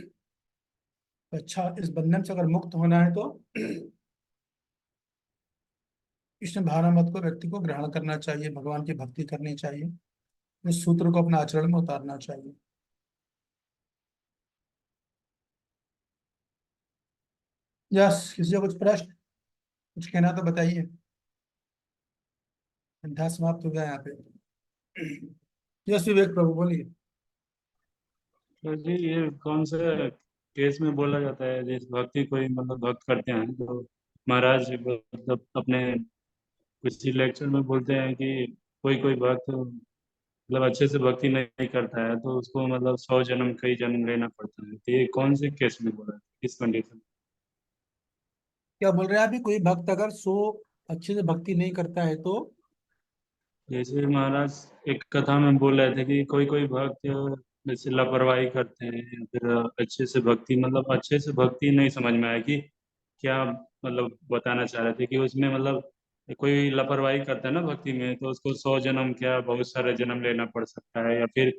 तो अच्छा, इस बंधन से अगर मुक्त होना है तो कृष्ण भावनामृत को व्यक्ति को ग्रहण करना चाहिए, भगवान की भक्ति करनी चाहिए, इस सूत्र को अपने आचरण में उतारना चाहिए। यस, किसी का कुछ प्रश्न, कुछ कहना तो बताइए। अध्याय समाप्त हो गया यहाँ पे। यस विवेक प्रभु बोलिए। तो जी ये कौन सा केस में बोला जाता है, जैसे भक्ति कोई मतलब भक्त करते हैं तो महाराज मतलब अपने किसी लेक्चर में बोलते हैं कि कोई कोई भक्त मतलब अच्छे से भक्ति नहीं करता है तो उसको मतलब 100 जन्म कई जन्म लेना पड़ता है, तो ये कौन से केस में बोला है, किस कंडीशन? क्या बोल रहे हैं अभी, कोई भक्त अगर अच्छे से भक्ति नहीं करता है तो? जैसे महाराज एक कथा में बोल रहे थे कि कोई कोई भक्त जैसे लापरवाही करते हैं या फिर अच्छे से भक्ति मतलब अच्छे से भक्ति नहीं समझ में आया कि क्या मतलब बताना चाह रहे थे कि उसमें मतलब कोई लापरवाही करता है ना भक्ति में, तो उसको 100 जन्म क्या बहुत सारे जन्म लेना पड़ सकता है, या फिर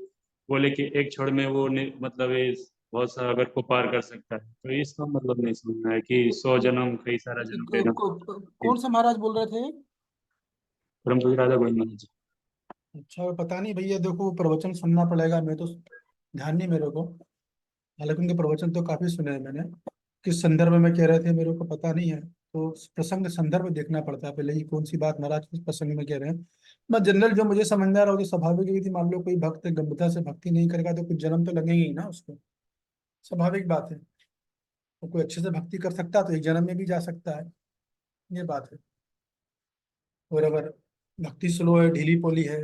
बोले कि एक क्षण में वो मतलब इस बहुत सारा अगर को पार कर सकता है, तो इसका मतलब नहीं समझना है कि 100 जन्म कई सारा जन्म लेना। कौन सा महाराज बोल रहे थे? परम पूज्य राधा गोविंद महाराज जी। अच्छा, पता नहीं भैया, देखो प्रवचन सुनना पड़ेगा, मैं तो ध्यान नहीं मेरे को। हालांकि उनके प्रवचन तो काफी सुने हैं मैंने। किस संदर्भ में कह रहे थे मेरे को पता नहीं है, तो प्रसंग संदर्भ देखना पड़ता है पहले ही, कौन सी बात महाराज किस प्रसंग में कह रहे हैं। बस जनरल जो मुझे समझ में आ रहा हो, तो स्वाभाविक है कि मान लो कोई भक्त गंभीरता से भक्ति नहीं करेगा तो कुछ जन्म तो लगेंगे ही ना उसको। स्वाभाविक बात है। तो कोई अच्छे से भक्ति कर सकता है तो एक जन्म में भी जा सकता है, ये बात है। और अगर भक्ति स्लो है, ढीली पोली है,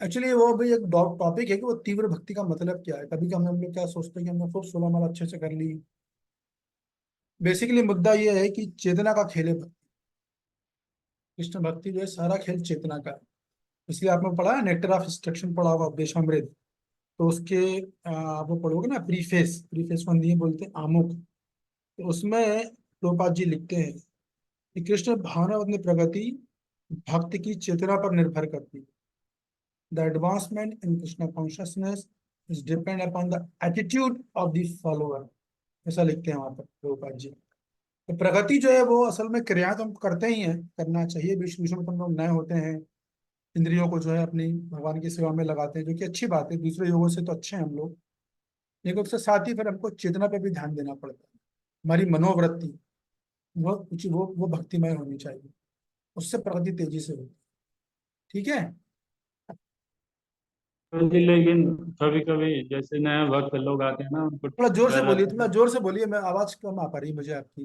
एक्चुअली वो भी एक टॉपिक है कि वो तीव्र भक्ति का मतलब क्या है। कभी कभी हम लोग क्या सोचते हैं कि हमने खूब 16 माला अच्छे से कर ली। बेसिकली मुद्दा ये है कि चेतना का खेल है भक्ति। कृष्ण भक्ति जो है सारा खेल चेतना का है। इसलिए आपने पढ़ा है नेक्टर ऑफ इंस्ट्रक्शन पढ़ा होगा उपदेशामृत, तो उसके वो पढ़ोगे ना, प्रीफेस, प्रीफेस को हिंदी में बोलते हैं आमुख। तो उसमें प्रभुपाद जी लिखते हैं कि कृष्ण भावनात्मक प्रगति भक्त की चेतना पर निर्भर करती है। The advancement in Krishna consciousness is depend upon the attitude of the follower, ऐसा लिखते हैं वहां पर प्रभुपाद जी। तो प्रगति जो है वो असल में क्रिया तो हम करते ही हैं, करना चाहिए। बीच बीच में तो हम लोग नए होते हैं, इंद्रियों को जो है अपनी भगवान की सेवा में लगाते हैं, जो कि अच्छी बात है, दूसरे योगों से तो अच्छे हैं हम लोग। लेकिन उसके साथ ही फिर हमको चेतना पे भी ध्यान देना पड़ता है। हमारी मनोवृत्ति वो भक्तिमय होनी चाहिए, उससे प्रगति तेजी से होती है। ठीक है। तो जी, लेकिन कभी कभी जैसे नया भक्त लोग आते हैं ना, उनको थोड़ा जोर से डर बोलिए, रहता है थोड़ा ना। जोर से बोलिए, मैं आवाज कम आ पा रही है मुझे आपकी।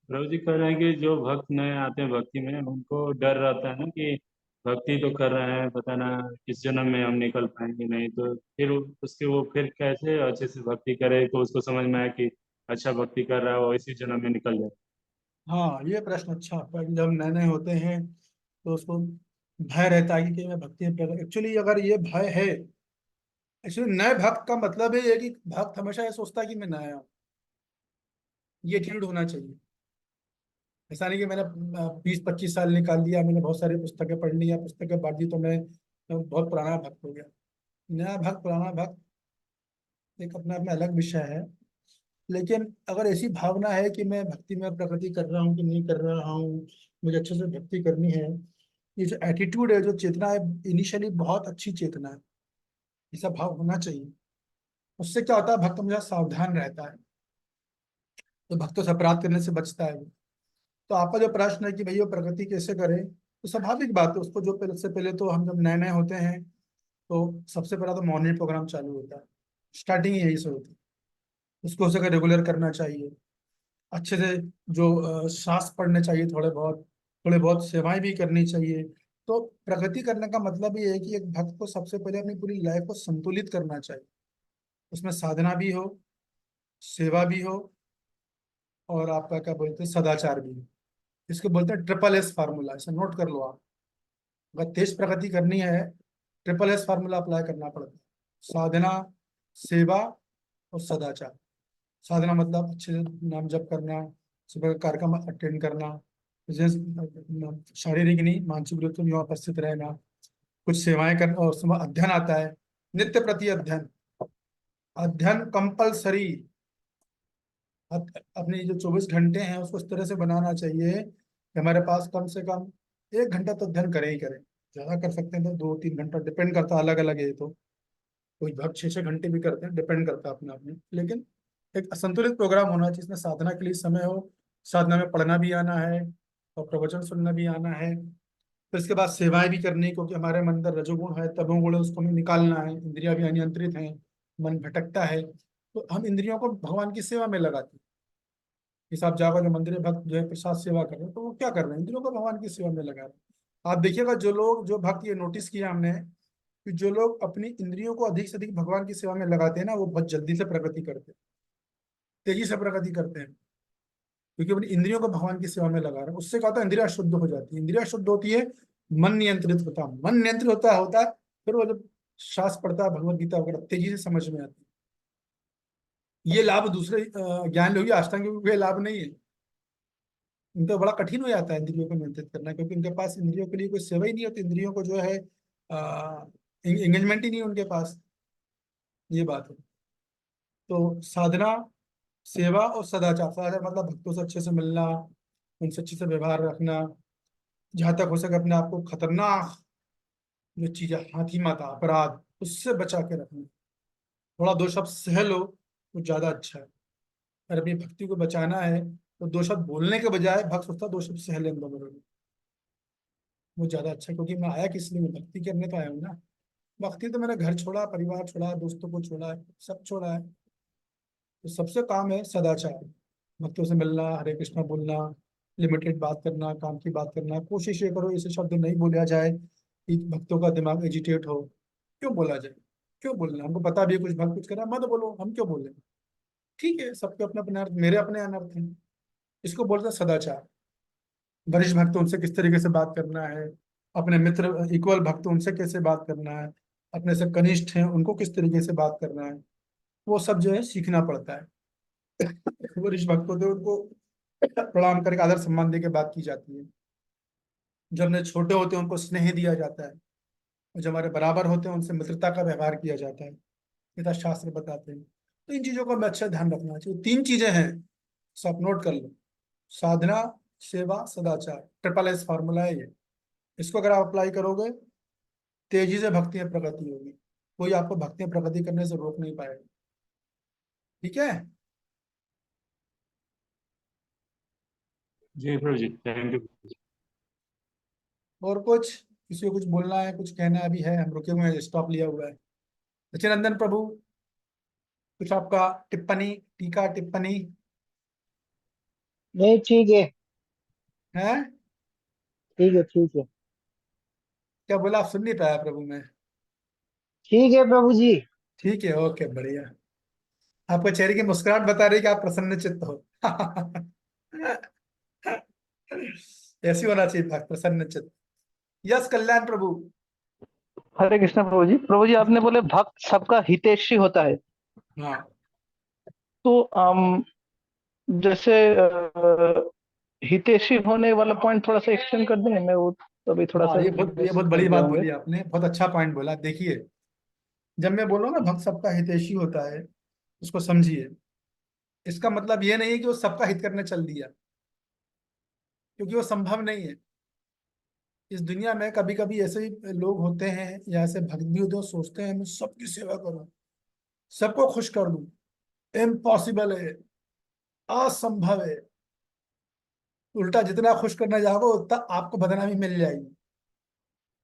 प्रभु जी कह रहे हैं कि जो भक्त नए आते हैं भक्ति में, उनको डर रहता है ना कि भक्ति तो कर रहे हैं, पता ना इस जन्म में हम निकल पाएंगे नहीं, तो फिर उसके वो फिर कैसे अच्छे से भक्ति करे, तो उसको समझ में आया कि अच्छा भक्ति कर रहा है वो इसी जन्म में निकल जाए। हाँ, ये प्रश्न अच्छा, पर जब नए नए होते हैं तो उसको भय रहता है कि मैं भक्ति में, एक्चुअली अगर ये भय है, एक्चुअली नए भक्त का मतलब है ये कि भक्त हमेशा ये सोचता है कि मैं नया हूँ। ये एटीट्यूड होना चाहिए। ऐसा नहीं कि मैंने 20-25 साल निकाल दिया, मैंने बहुत सारी पुस्तकें पढ़ ली या पुस्तकें पढ़ दी तो मैं बहुत पुराना भक्त हो गया। नया भक्त पुराना भक्त एक अपने आप में अलग विषय है। लेकिन अगर ऐसी भावना है कि मैं भक्ति में प्रगति कर रहा हूँ कि नहीं कर रहा हूँ, मुझे अच्छे से भक्ति करनी है, ये जो एटीट्यूड है, जो चेतना है, इनिशियली बहुत अच्छी चेतना है, ऐसा भाव होना चाहिए। उससे क्या होता है, भक्त हमेशा सावधान रहता है, तो भक्तों से अपराध करने से बचता है। तो आपका जो प्रश्न है कि भैया प्रगति कैसे करें, तो स्वाभाविक बात है, उसको जो पहले से पहले तो हम जब नए नए होते हैं तो सबसे पहला तो मॉर्निंग प्रोग्राम चालू होता है। स्टार्टिंग ही यही से होती है। उसको हो सके रेगुलर करना चाहिए। अच्छे से जो शास्त्र पढ़ने चाहिए, थोड़े बहुत सेवाएं भी करनी चाहिए। तो प्रगति करने का मतलब ये है कि एक भक्त को सबसे पहले अपनी पूरी लाइफ को संतुलित करना चाहिए। उसमें साधना भी हो, सेवा भी हो, और आपका क्या बोलते हैं सदाचार भी हो। इसको बोलते हैं ट्रिपल एस फार्मूला, इसे नोट कर लो आप। अगर तेज प्रगति करनी है, ट्रिपल एस फार्मूला अप्लाई करना पड़ता है। साधना, सेवा और सदाचार। साधना मतलब अच्छे से नाम जप करना, सुबह का कार्यक्रम अटेंड करना, जैसे शारीरिक नहीं मानसिक रूप से भी वहाँ उपस्थित रहना, कुछ सेवाएं करना, और उसमें अध्ययन आता है, नित्य प्रति अध्ययन। अध्ययन कंपलसरी। अपनी जो 24 घंटे हैं उसको इस तरह से बनाना चाहिए कि हमारे पास कम से कम 1 घंटा तो अध्ययन करें ही करें। ज्यादा कर सकते हैं तो 2-3 घंटा, डिपेंड करता है, अलग अलग है। तो कोई भक्त 6-6 घंटे भी करते हैं, डिपेंड करता है अपने आप में। लेकिन एक असंतुलित प्रोग्राम होना चाहिए, जिसमें साधना के लिए समय हो, साधना में पढ़ना भी आना है और प्रवचन सुनना भी आना है। फिर इसके बाद सेवाएं भी करनी, क्योंकि हमारे मन अंदर रजोगुण है, तमोगुण है, उसको हमें निकालना है। इंद्रियां भी अनियंत्रित हैं, मन भटकता है, तो हम इंद्रियों को भगवान की सेवा में लगाते हैं। इस आप जाकर जो मंदिर भक्त जो है प्रसाद सेवा कर रहे हैं, तो वो क्या कर रहे हैं, इंद्रियों को भगवान की सेवा में लगा रहे हैं। आप देखिएगा जो भक्त, ये नोटिस किया हमने कि जो लोग अपनी इंद्रियों को अधिक से अधिक भगवान की सेवा में लगाते हैं ना, वो बहुत जल्दी से प्रगति करते हैं, तेजी से प्रगति करते हैं, क्योंकि अपनी इंद्रियों को भगवान की सेवा में लगा रहे हैं। उससे क्या होता है, इंद्रिया शुद्ध हो जाती है। इंद्रिया शुद्ध होती है, मन नियंत्रित होता है। मन नियंत्रित होता है, फिर वो जब शास्त्र पढ़ता है, भगवत गीता वगैरह, तेजी से समझ में आती है। ये लाभ दूसरे ज्ञान योगी अष्टांग योग के लाभ नहीं है। उनको बड़ा कठिन हो जाता है इंद्रियों को नियंत्रित करना, क्योंकि उनके पास इंद्रियों के लिए कोई सेवा ही नहीं होती, इंद्रियों को जो है एंगेजमेंट ही नहीं है उनके पास। ये बात है। तो साधना, सेवा और सदाचार। सदाचार मतलब भक्तों से अच्छे से मिलना, उनसे अच्छे से व्यवहार रखना, जहां तक हो सके अपने आप को खतरनाक जो चीजें, हाथी माता अपराध, उससे बचा के रखना। थोड़ा दो शब्द सह लो तो ज्यादा अच्छा है। अगर अपनी भक्ति को बचाना है तो दो शब्द बोलने के बजाय भक्त सोचता दो शब्द सह लेंगे बरोबर, वो ज्यादा अच्छा है। क्योंकि मैं आया किस लिए, मैं भक्ति करने तो आया हूँ ना। भक्ति तो मैंने घर छोड़ा, परिवार छोड़ा, दोस्तों को छोड़ा है, सब छोड़ा है। तो सबसे काम है सदाचार, भक्तों से मिलना, हरे कृष्णा बोलना, लिमिटेड बात करना, काम की बात करना। कोशिश ये करो ऐसे शब्द नहीं बोला जाए कि भक्तों का दिमाग एजिटेट हो। क्यों बोला जाए, क्यों बोलना, हमको पता भी है कुछ भक्त कुछ करा, मत बोलो, हम क्यों बोले। ठीक है, सबके अपने अपने अर्थ, मेरे अपने अनर्थ हैं। इसको बोलते हैं सदाचार। वरिष्ठ भक्त उनसे किस तरीके से बात करना है, अपने मित्र इक्वल भक्त उनसे कैसे बात करना है, अपने से कनिष्ठ हैं उनको किस तरीके से बात करना है, वो सब जो है सीखना पड़ता है। वरिष्ठ भक्त होते हैं उनको प्रणाम करके आदर सम्मान दे के बात की जाती है। जो अपने छोटे होते हैं उनको स्नेह दिया जाता है, और जो हमारे बराबर होते हैं उनसे मित्रता का व्यवहार किया जाता है। ये शास्त्र बताते हैं। तो इन चीजों का हमें अच्छा ध्यान रखना चाहिए। तीन चीजें हैं, सब नोट कर लो। साधना, सेवा, सदाचार, ट्रिपल एस फार्मूला है ये। इसको अगर आप अप्लाई करोगे, तेजी से भक्ति में प्रगति होगी। कोई आपको भक्ति में प्रगति करने से रोक नहीं पाएगा। ठीक है। जी प्रभु जी, थैंक यू। और कुछ, किसी को कुछ बोलना है, कुछ कहना अभी है? हम रुके हुए हैं, स्टॉप लिया हुआ है। सचिनंदन प्रभु, कुछ आपका टिप्पणी, टीका टिप्पणी नहीं ठीक है, है? ठीक है, ठीक है, क्या बोला, आप सुन नहीं पाया प्रभु में? ठीक है प्रभु जी। ठीक है, ओके, बढ़िया। आपके चेहरे की मुस्कुराहट बता रही है कि आप प्रसन्न चित्त हो। ऐसी होना चाहिए भक्त, प्रसन्न चित्त। यस कल्याण प्रभु। हरे कृष्ण प्रभु जी। प्रभु जी आपने बोले भक्त सबका हितैषी होता है, हाँ तो जैसे हितैषी होने वाला पॉइंट थोड़ा सा एक्सटेंड कर देंगे, मैं वो तभी थोड़ा हाँ, सा ये बहुत कर बड़ी गया बात होंगे। बोली आपने, बहुत अच्छा पॉइंट बोला। देखिए, जब मैं बोलूँ ना भक्त सबका हितैषी होता है, उसको समझिए। इसका मतलब ये नहीं है कि वो सबका हित करने चल दिया, क्योंकि वो संभव नहीं है। इस दुनिया में कभी कभी ऐसे ही लोग होते हैं या ऐसे भक्त भी होते हैं, सोचते हैं मैं सबकी सेवा करूं, सबको खुश कर दूं। इम्पॉसिबल है, असंभव है। उल्टा जितना खुश करना जाओगे उतना आपको बदनामी मिल जाएगी।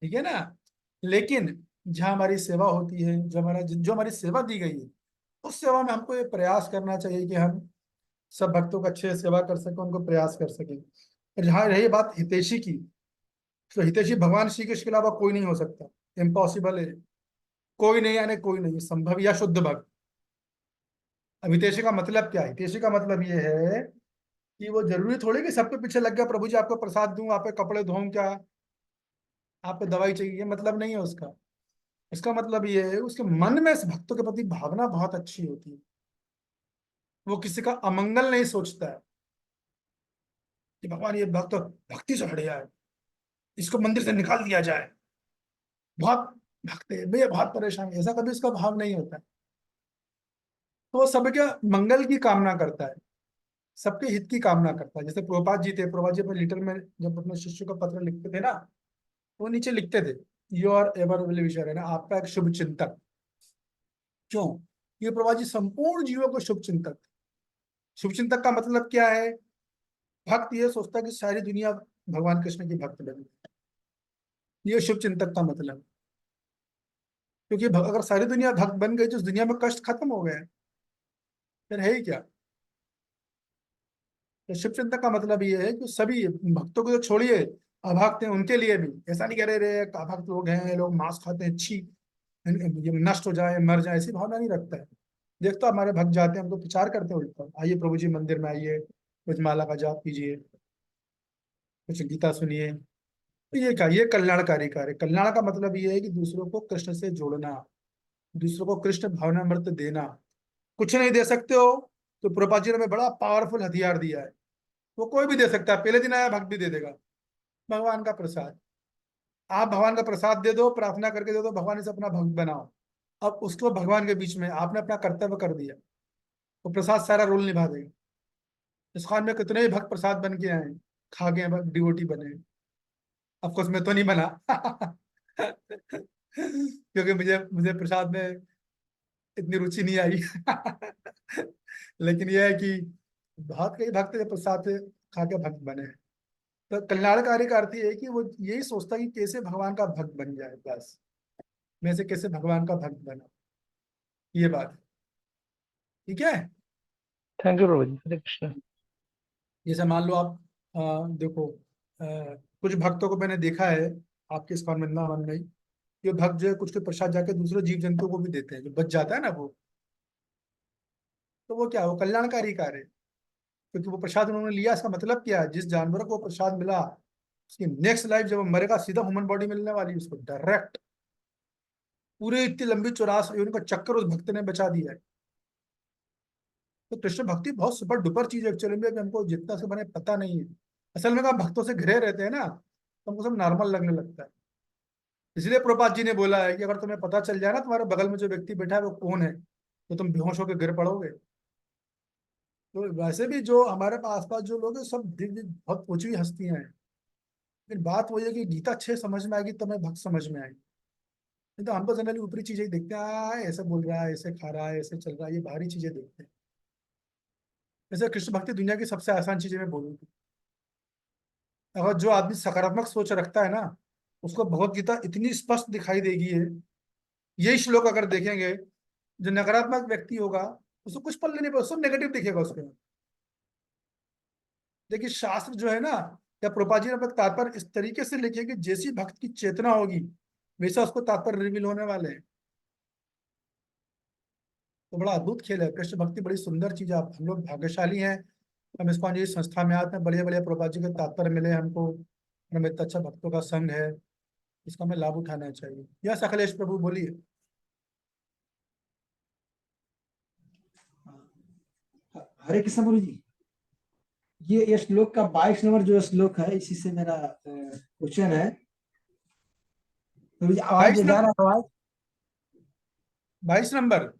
ठीक है ना। लेकिन जहाँ हमारी सेवा होती है, जो हमारी सेवा दी गई है, उस सेवा में हमको ये प्रयास करना चाहिए कि हम सब भक्तों का अच्छे से सेवा कर सकें, उनको प्रयास कर सकें। और जहाँ रही बात हितैषी की, तो हितैषी भगवान श्री कृष्ण के अलावा कोई नहीं हो सकता। इम्पॉसिबल है, कोई नहीं, यानी कोई नहीं संभव या शुद्ध भक्त। अब हितैषी का मतलब क्या है? हितैषी का मतलब ये है कि वो जरूरी थोड़ी कि सबके पीछे लग गया, प्रभु जी आपको प्रसाद दूं, आप पे कपड़े धोऊं, क्या आप पे दवाई चाहिए, ये मतलब नहीं है उसका। इसका मतलब ये है उसके मन में इस भक्तों के प्रति भावना बहुत अच्छी होती है। वो किसी का अमंगल नहीं सोचता है कि भगवान ये भक्त भक्ति से हट है, इसको मंदिर से निकाल दिया जाए, बहुत भक्त है भैया, बहुत परेशान है, ऐसा कभी उसका भाव नहीं होता है। तो वो सबके मंगल की कामना करता है, सबके हित की कामना करता है। जैसे प्रभुपाद जी थे, प्रभुपाद जी अपने लेटर में जब अपने शिष्य को पत्र लिखते थे ना, वो नीचे लिखते थे, योर एवर विल विशर, है ना, आपका एक शुभ चिंतक। क्यों? ये प्रभुपाद जी संपूर्ण जीवों को शुभ चिंतक थे। शुभ चिंतक का मतलब क्या है? भक्त ये सोचता है कि सारी दुनिया भगवान कृष्ण की भक्त बने, ये शुभ चिंतक का मतलब है। क्योंकि अगर सारी दुनिया भक्त बन गई तो इस दुनिया में कष्ट खत्म हो गए, फिर है ही क्या। तो शुभ चिंतक का मतलब ये है कि सभी भक्तों को जो छोड़िए, अभक्त हैं उनके लिए भी ऐसा नहीं कह रहे अभक्त लोग हैं, लोग मांस खाते हैं, छी, ये नष्ट हो जाए, मर जाए, ऐसी भावना नहीं रखता है। देखता हमारे भक्त जाते हैं, हम तो प्रचार करते हैं उल्टा, आइए प्रभु जी मंदिर में आइए, कुछ माला का जाप कीजिए, कुछ गीता सुनिए। तो ये क्या, ये कल्याणकारी कार्य। कल्याण का मतलब ये है कि दूसरों को कृष्ण से जोड़ना, दूसरों को कृष्ण भावनामृत देना। कुछ नहीं दे सकते हो तो प्रभुपाद जी ने हमें बड़ा पावरफुल हथियार दिया है, वो कोई भी दे सकता है, पहले दिन आया भक्त भी दे देगा। भगवान का प्रसाद, आप भगवान का प्रसाद दे दो, प्रार्थना करके दे दो, भगवान से अपना भक्त बनाओ। अब उसको भगवान के बीच में आपने अपना कर्तव्य कर दिया, वो प्रसाद सारा रोल निभा देगा। इस खान में कितने ही भक्त प्रसाद बन के आए, खा गए, डिवोटी बने। ऑफकोर्स मैं तो नहीं बना क्योंकि मुझे मुझे प्रसाद में इतनी रुचि नहीं आई लेकिन यह है कि बहुत कई भक्त जो प्रसाद से खा के भक्त बने हैं। तो कल्याणकारी का अर्थ ये है कि वो यही सोचता है कि कैसे भगवान का भक्त बन जाए, बस मैं से कैसे भगवान का भक्त बना, ये बात है। ठीक है। थैंक यू प्रभु जी, हरे कृष्ण। जैसे मान लो आप देखो, कुछ भक्तों को मैंने देखा है आपके इस वृंदावन में ही, ये भक्त जो है कुछ के प्रसाद जाके दूसरे जीव जंतु को भी देते हैं, जो बच जाता है ना वो, तो वो क्या है, वो कल्याणकारी कार्य है। क्योंकि वो प्रसाद उन्होंने लिया, इसका मतलब क्या है, जिस जानवर को प्रसाद मिला उसकी नेक्स्ट लाइफ जब वो मरेगा सीधा ह्यूमन बॉडी मिलने वाली है उसको डायरेक्ट। पूरे इतनी लंबी 84 योनि का चक्कर उस भक्त ने बचा दिया है। तो कृष्ण भक्ति बहुत सुपर डुपर चीज है एक्चुअली में, अभी हमको जितना से बने पता नहीं है। असल में हम भक्तों से घिरे रहते हैं ना, तो हमको सब नॉर्मल लगने लगता है। इसलिए प्रभुपाद जी ने बोला है कि अगर तुम्हें पता चल जाए ना तुम्हारे बगल में जो व्यक्ति बैठा है वो कौन है, तो तुम बेहोश होकर गिर पड़ोगे। तो वैसे भी जो हमारे आसपास जो लोग हैं सब दिव्य बहुत ऊंची हस्तियां हैं, लेकिन बात वही है कि गीता 6 समझ में आएगी तब मैं भक्त समझ में आएगी। नहीं तो हम तो जनरली ऊपरी चीजें ही देखते हैं, ऐसे बोल रहा है, ऐसे खा रहा है, ऐसे चल रहा है, ये बाहरी चीजें देखते हैं। जैसे कृष्ण भक्ति दुनिया की सबसे आसान चीजें मैं बोलूंगी। अगर जो आदमी सकारात्मक सोच रखता है ना, उसको भगवत गीता इतनी स्पष्ट दिखाई देगी है। यही श्लोक अगर देखेंगे, जो नकारात्मक व्यक्ति होगा उसको कुछ पल्ले नहीं पड़ेगा, सब नेगेटिव दिखेगा उसके में। देखिए शास्त्र जो है ना, या प्रभुपाद जी ने अपना तात्पर्य इस तरीके से लिखे कि जैसी भक्त की चेतना होगी वैसा उसको तात्पर्य रिवील होने वाले हैं। तो बड़ा अद्भुत खेल है कृष्ण भक्ति, बड़ी सुंदर चीज है। आप हम लोग भाग्यशाली हैं, हम इसको जी संस्था में आते हैं, बढ़िया बढ़िया प्रभुपाद जी के तात्पर्य मिले हमको, हमें इतना अच्छा भक्तों का संघ है, इसका हमें लाभ उठाना चाहिए। यह अखिलेश प्रभु बोलिए। हरे कृष्ण गुरु जी, ये श्लोक का 22 नंबर जो श्लोक है, इसी से मेरा क्वेश्चन है। गुरु जी आवाज 22 जा नंबर, रहा है आवाज? 22 नंबर।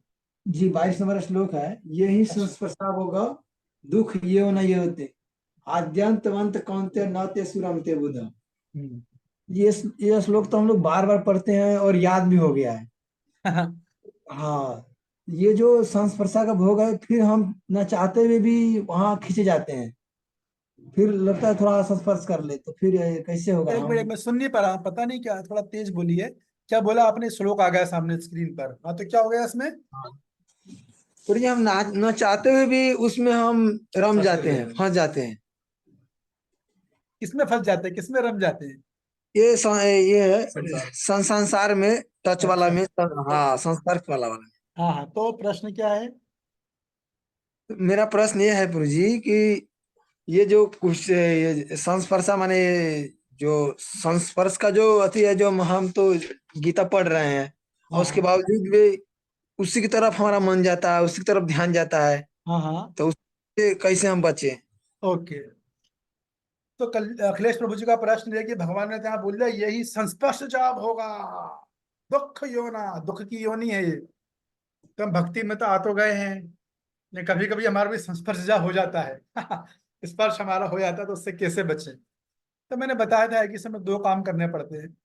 जी 22 नंबर श्लोक है। ये ही संस्पर्शा होगा दुख ये न ये होते आद्यंतवंत कौन्ते न ते सुरम ते बुध। ये श्लोक तो हम लोग बार बार पढ़ते हैं और याद भी हो गया है। हाँ, ये जो संस्पर्शा का भोग है, फिर हम न चाहते हुए भी वहां खींचे जाते हैं, फिर लगता है थोड़ा संस्पर्श कर ले, तो फिर कैसे होगा एक मिनट हम? में सुन नहीं पा रहा, पता नहीं क्या, थोड़ा तेज बोलिए। क्या बोला आपने? श्लोक आ गया सामने स्क्रीन पर, हाँ तो क्या हो गया इसमें? तो ये हम ना न चाहते हुए भी उसमें हम रम जाते हैं, फंस जाते हैं। किसमें फंस जाते हैं, किसमें रम जाते हैं? ये है संसार। संसार में, टच वाला अच्छा। में, हाँ संपर्क वाला में। हाँ हाँ, तो प्रश्न क्या है? मेरा प्रश्न ये है प्रभु जी कि ये जो कुछ ये संस्पर्शा माने, जो संस्पर्श का जो अति है, जो हम तो गीता पढ़ रहे हैं और हाँ उसके हाँ बावजूद भी उसी की तरफ हमारा मन जाता है, उसी की तरफ ध्यान जाता है, हाँ हाँ। तो उससे कैसे हम बचे? ओके, तो कल अखिलेश प्रभु जी का प्रश्न है कि भगवान ने यहाँ बोल दिया यही संस्पर्श जब होगा, दुख योना, दुख की योनि है ये। तो हम भक्ति में तो आ तो गए हैं, लेकिन कभी कभी हमारा भी संस्पर्श जा हो जाता है स्पर्श हमारा हो जाता है, तो उससे कैसे बचे? तो मैंने बताया था कि इसमें 2 काम करने पड़ते हैं।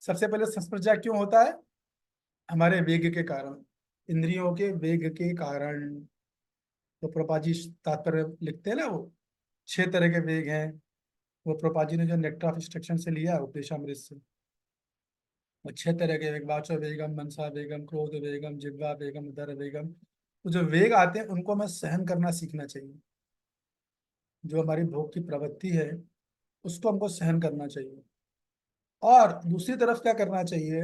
सबसे पहले संस्पर्श जा क्यों होता है? हमारे वेग के कारण, इंद्रियों के वेग के कारण। तो प्रभुपाद जी तात्पर्य लिखते हैं ना, वो 6 तरह के वेग हैं। वो प्रभुपाद जी ने जो नेक्टर ऑफ इंस्ट्रक्शन से लिया है उपदेशामृत से, वो 6 तरह के वेग, वाचो वेगम, मनसा वेगम, क्रोध वेगम, जिह्वा वेगम, उदर वेगम। तो जो वेग आते हैं उनको हमें सहन करना सीखना चाहिए। जो हमारी भोग की प्रवृत्ति है उसको हमको सहन करना चाहिए। और दूसरी तरफ क्या करना चाहिए,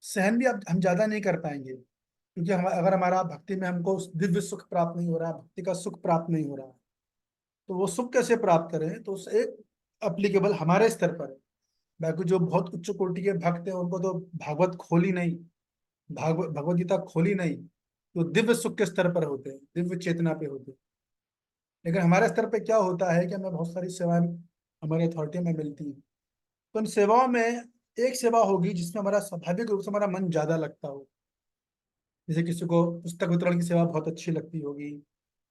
सहन भी अब हम ज्यादा नहीं कर पाएंगे, क्योंकि हम अगर हमारा भक्ति में हमको दिव्य सुख प्राप्त नहीं हो रहा, भक्ति का सुख प्राप्त नहीं हो रहा, तो वो सुख कैसे प्राप्त करें? तो उस एक अप्लीकेबल हमारे स्तर पर है। बाकी जो बहुत उच्च कोटि के भक्त हैं उनको तो भागवत खोली नहीं, भगवत गीता खोली नहीं, तो दिव्य सुख के स्तर पर होते हैं, दिव्य चेतना पे होते हैं। लेकिन हमारे स्तर पे क्या होता है कि हमें बहुत सारी सेवाएं हमारी अथॉरिटी में मिलती है, तो उन सेवाओं में एक सेवा होगी जिसमें हमारा स्वाभाविक रूप से हमारा मन ज्यादा लगता हो। जैसे किसी को पुस्तक वितरण की सेवा बहुत अच्छी लगती होगी,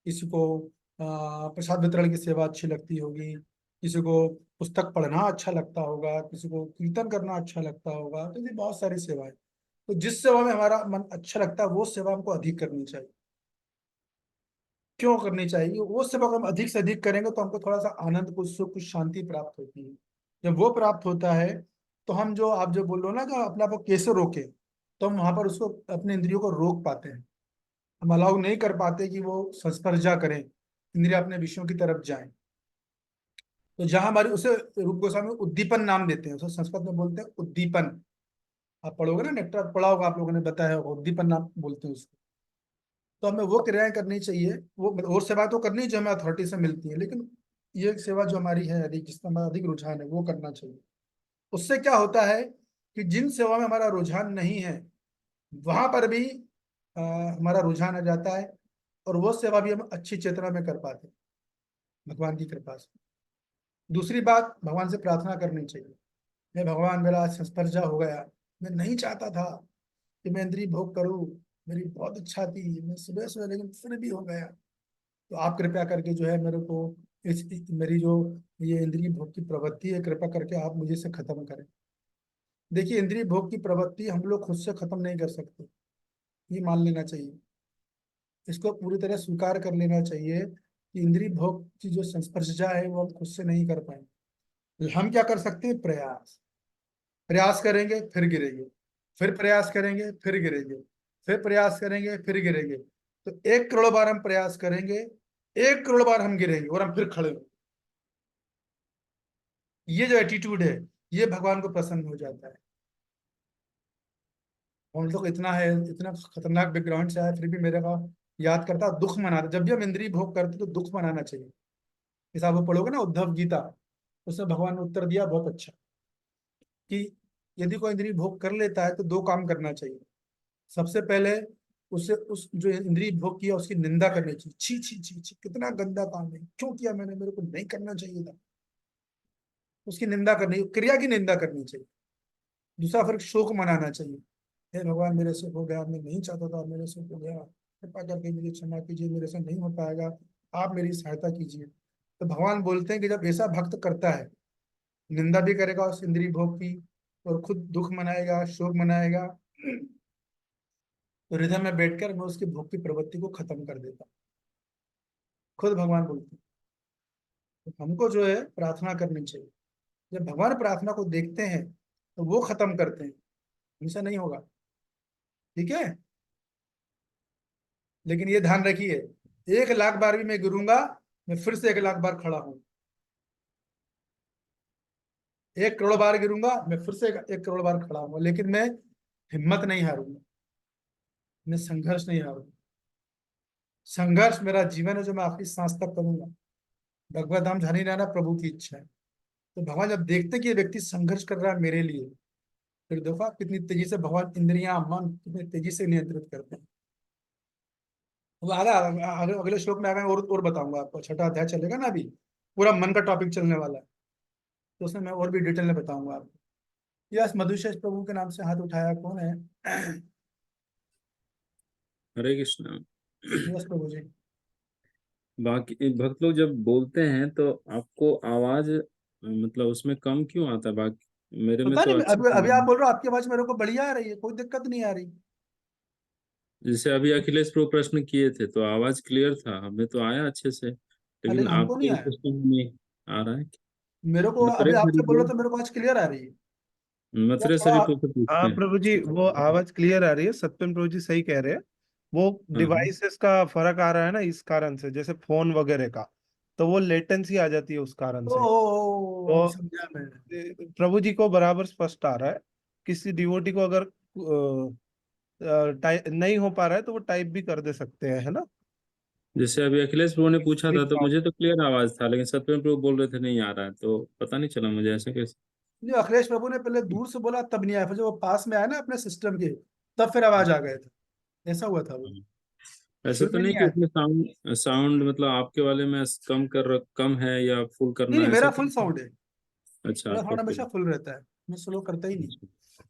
किसी को प्रसाद वितरण की सेवा अच्छी लगती होगी, किसी को पुस्तक पढ़ना अच्छा लगता होगा, किसी को कीर्तन करना अच्छा लगता होगा। तो ये बहुत सारी सेवाएं, तो जिस सेवा में हमारा मन अच्छा लगता है वो सेवा हमको अधिक करनी चाहिए। क्यों करनी चाहिए? वो सेवा को हम अधिक से अधिक करेंगे तो हमको थोड़ा सा आनंद, कुछ सुख, कुछ शांति प्राप्त होती है। जब वो प्राप्त होता है तो हम जो आप जो बोल रहे हो ना कि अपने आप को कैसे रोके, तो हम वहां पर उसको अपने इंद्रियों को रोक पाते हैं। हम अलाउ नहीं कर पाते कि वो संस्पर्शा करें, इंद्रिया अपने विषयों की तरफ जाएं। तो जहां हमारी उसे रूप गोस्वामी उद्दीपन नाम देते हैं, उसे संस्कृत में बोलते हैं उद्दीपन। आप पढ़ोगे ना, नेक्टर पढ़ा होगा, आप लोगों ने बताया होगा, उद्दीपन नाम बोलते हैं उसको। तो हमें वो क्रियाएं करनी चाहिए, वो और सेवा तो करनी जो हमें अथॉरिटी से मिलती है, लेकिन ये एक सेवा जो हमारी है अधिक, जिसका हमारा अधिक रुझान है, वो करना चाहिए। उससे क्या होता है कि जिन सेवा में हमारा रुझान नहीं है वहां पर भी हमारा रुझान आ जाता है, और वो सेवा भी हम अच्छी चेतना में कर पाते हैं भगवान की कृपा से। दूसरी बात, भगवान से प्रार्थना करनी चाहिए। मैं भगवान, मेरा आज संस्पर्शा हो गया, मैं नहीं चाहता था कि मैं इंद्रिय भोग करूं, मेरी बहुत इच्छा थी, मैं सुबह सुबह, लेकिन फिर भी हो गया। तो आप कृपया करके जो है मेरे को मेरी जो ये इंद्रिय भोग की प्रवृत्ति है, कृपा करके आप मुझे से खत्म करें। देखिए, इंद्रिय भोग की प्रवृत्ति हम लोग खुद से खत्म नहीं कर सकते, ये मान लेना चाहिए। इसको पूरी तरह स्वीकार कर लेना चाहिए कि इंद्रिय भोग की जो संस्पर्शा है वो हम खुद से नहीं कर पाएंगे। हम क्या कर सकते हैं? प्रयास। प्रयास करेंगे फिर गिरेंगे, फिर प्रयास करेंगे फिर गिरेंगे, फिर प्रयास करेंगे फिर गिरेंगे। तो 1 करोड़ बार हम प्रयास करेंगे, 1 करोड़ बार हम गिरेंगे, और हम फिर खड़े होंगे। ये जो एटीट्यूड है, ये भगवान को प्रसन्न हो जाता है। हम लोग इतना है, इतना खतरनाक बैकग्राउंड से आया, फिर भी मेरे का याद करता, दुख मनाता। जब भी हम इंद्रिय भोग करते तो दुख मनाना चाहिए। जैसे आप वो पढ़ोगे ना उद्धव गीता, उसमें भगवान ने उत्तर दिया बहुत अच्छा, कि यदि कोई इंद्रिय भोग कर लेता है तो 2 काम करना चाहिए। सबसे पहले उसे उस जो इंद्रिय भोग किया उसकी निंदा करनी चाहिए, छी छी छी छी, कितना गंदा काम है, क्यों किया मैंने, मेरे को नहीं करना चाहिए था। उसकी निंदा करनी, क्रिया की निंदा करनी चाहिए। दूसरा, फिर शोक मनाना चाहिए। हे भगवान, मेरे से हो गया, मैं नहीं चाहता था, मेरे से हो गया, कृपा करके मुझे क्षमा कीजिए, मेरे से नहीं हो पाएगा, आप मेरी सहायता कीजिए। तो भगवान बोलते हैं कि जब ऐसा भक्त करता है, निंदा भी करेगा उस इंद्रिय भोग की, और खुद दुख मनाएगा, शोक मनाएगा, तो हृदय में बैठकर मैं उसकी भोग की प्रवृत्ति को खत्म कर देता हूं। खुद भगवान बोलते हैं। तो हमको जो है प्रार्थना करनी चाहिए। जब भगवान प्रार्थना को देखते हैं तो वो खत्म करते हैं, हमसे नहीं होगा। ठीक है, लेकिन ये ध्यान रखिए, 1 लाख बार भी मैं गिरूंगा, मैं फिर से 1 लाख बार खड़ा हूं। 1 करोड़ बार गिरूंगा, मैं फिर से 1 करोड़ बार खड़ा हूँ, लेकिन मैं हिम्मत नहीं हारूंगा, मैं संघर्ष नहीं हारूंगा। संघर्ष मेरा जीवन है, जो मैं आखिरी सांस तक करूंगा। भगवत धाम जानी रहना प्रभु की इच्छा है। तो भगवान जब देखते कि ये व्यक्ति संघर्ष कर रहा है मेरे लिए, फिर देखो आप कितनी तेजी से भगवान इंद्रियां, मन कितनी तेजी से नियंत्रित करते हैं। वो अगले श्लोक में आगे और बताऊंगा आपको। 6वां अध्याय चलेगा ना अभी, पूरा मन का टॉपिक चलने वाला है, तो उसमें मैं और भी डिटेल में बताऊंगा आपको। यस, मधुशेष प्रभु के नाम से हाथ उठाया कौन है? हरे कृष्णा। यस प्रभु जी। बाकी भक्त लोग जब बोलते हैं तो आपको आवाज मतलब उसमें कम क्यों आता है? बाकी मेरे में पता तो नहीं, अच्छा अभी अभी आप सुनाई। बोल रहे हो, आपकी आवाज मेरे को बढ़िया आ रही है, कोई दिक्कत नहीं आ रही। जैसे अभी अखिलेश प्रो प्रश्न किए थे तो आवाज क्लियर था, हमें तो आया अच्छे से, अरे लेकिन हमको नहीं आपके आया, प्रश्न में नहीं आ रहा है। मेरे को अभी मथुरेश हरि आपसे बोल रहे प्रो, हो तो मेरे को आज क्लियर आ रही है। या मथुरेश थोड़ा हरि प्रो से पूछते हाँ हैं। प्रभु जी, वो आवाज क्लियर आ रही है, सत्यम प्रभु जी सही कह रहे हैं। वो हाँ हाँ। डिवाइसेस का फर्क आ रहा है ना, इस कारण से, जैसे फोन वगैरह का, तो वो लेटेंसी आ जाती है उस कारण से। ओ, तो समझा मैं। प्रभु जी को बराबर स्पष्ट आ रहा है। किसी डिवोटी को अगर टाइप नहीं हो पा रहा है तो वो टाइप भी कर दे सकते हैं, है ना। जैसे अभी अखिलेश प्रो ने पूछा था ठीक तो बात। मुझे तो क्लियर आवाज था, लेकिन सत्यम प्रो बोल रहे थे नहीं आ रहा है, तो पता नहीं चला मुझे ऐसे कैसे। जो अखिलेश प्रभु ने पहले दूर से बोला तब नहीं आया, फिर जब वो पास में आया ना अपने सिस्टम के, तब फिर आवाज आ गए थे। ऐसा हुआ था वो। ऐसा शुरू तो में नहीं नहीं कि आया। उसमें साउंड साउंड मतलब आपके वाले में कम है या फुल नहीं करना नहीं, है, ऐसा मेरा तो फुल नहीं? साउंड है। अच्छा, मेरा आपका साउंड हमेशा फुल। फुल रहता है, मैं स्लो करता ही नहीं। अच्छा।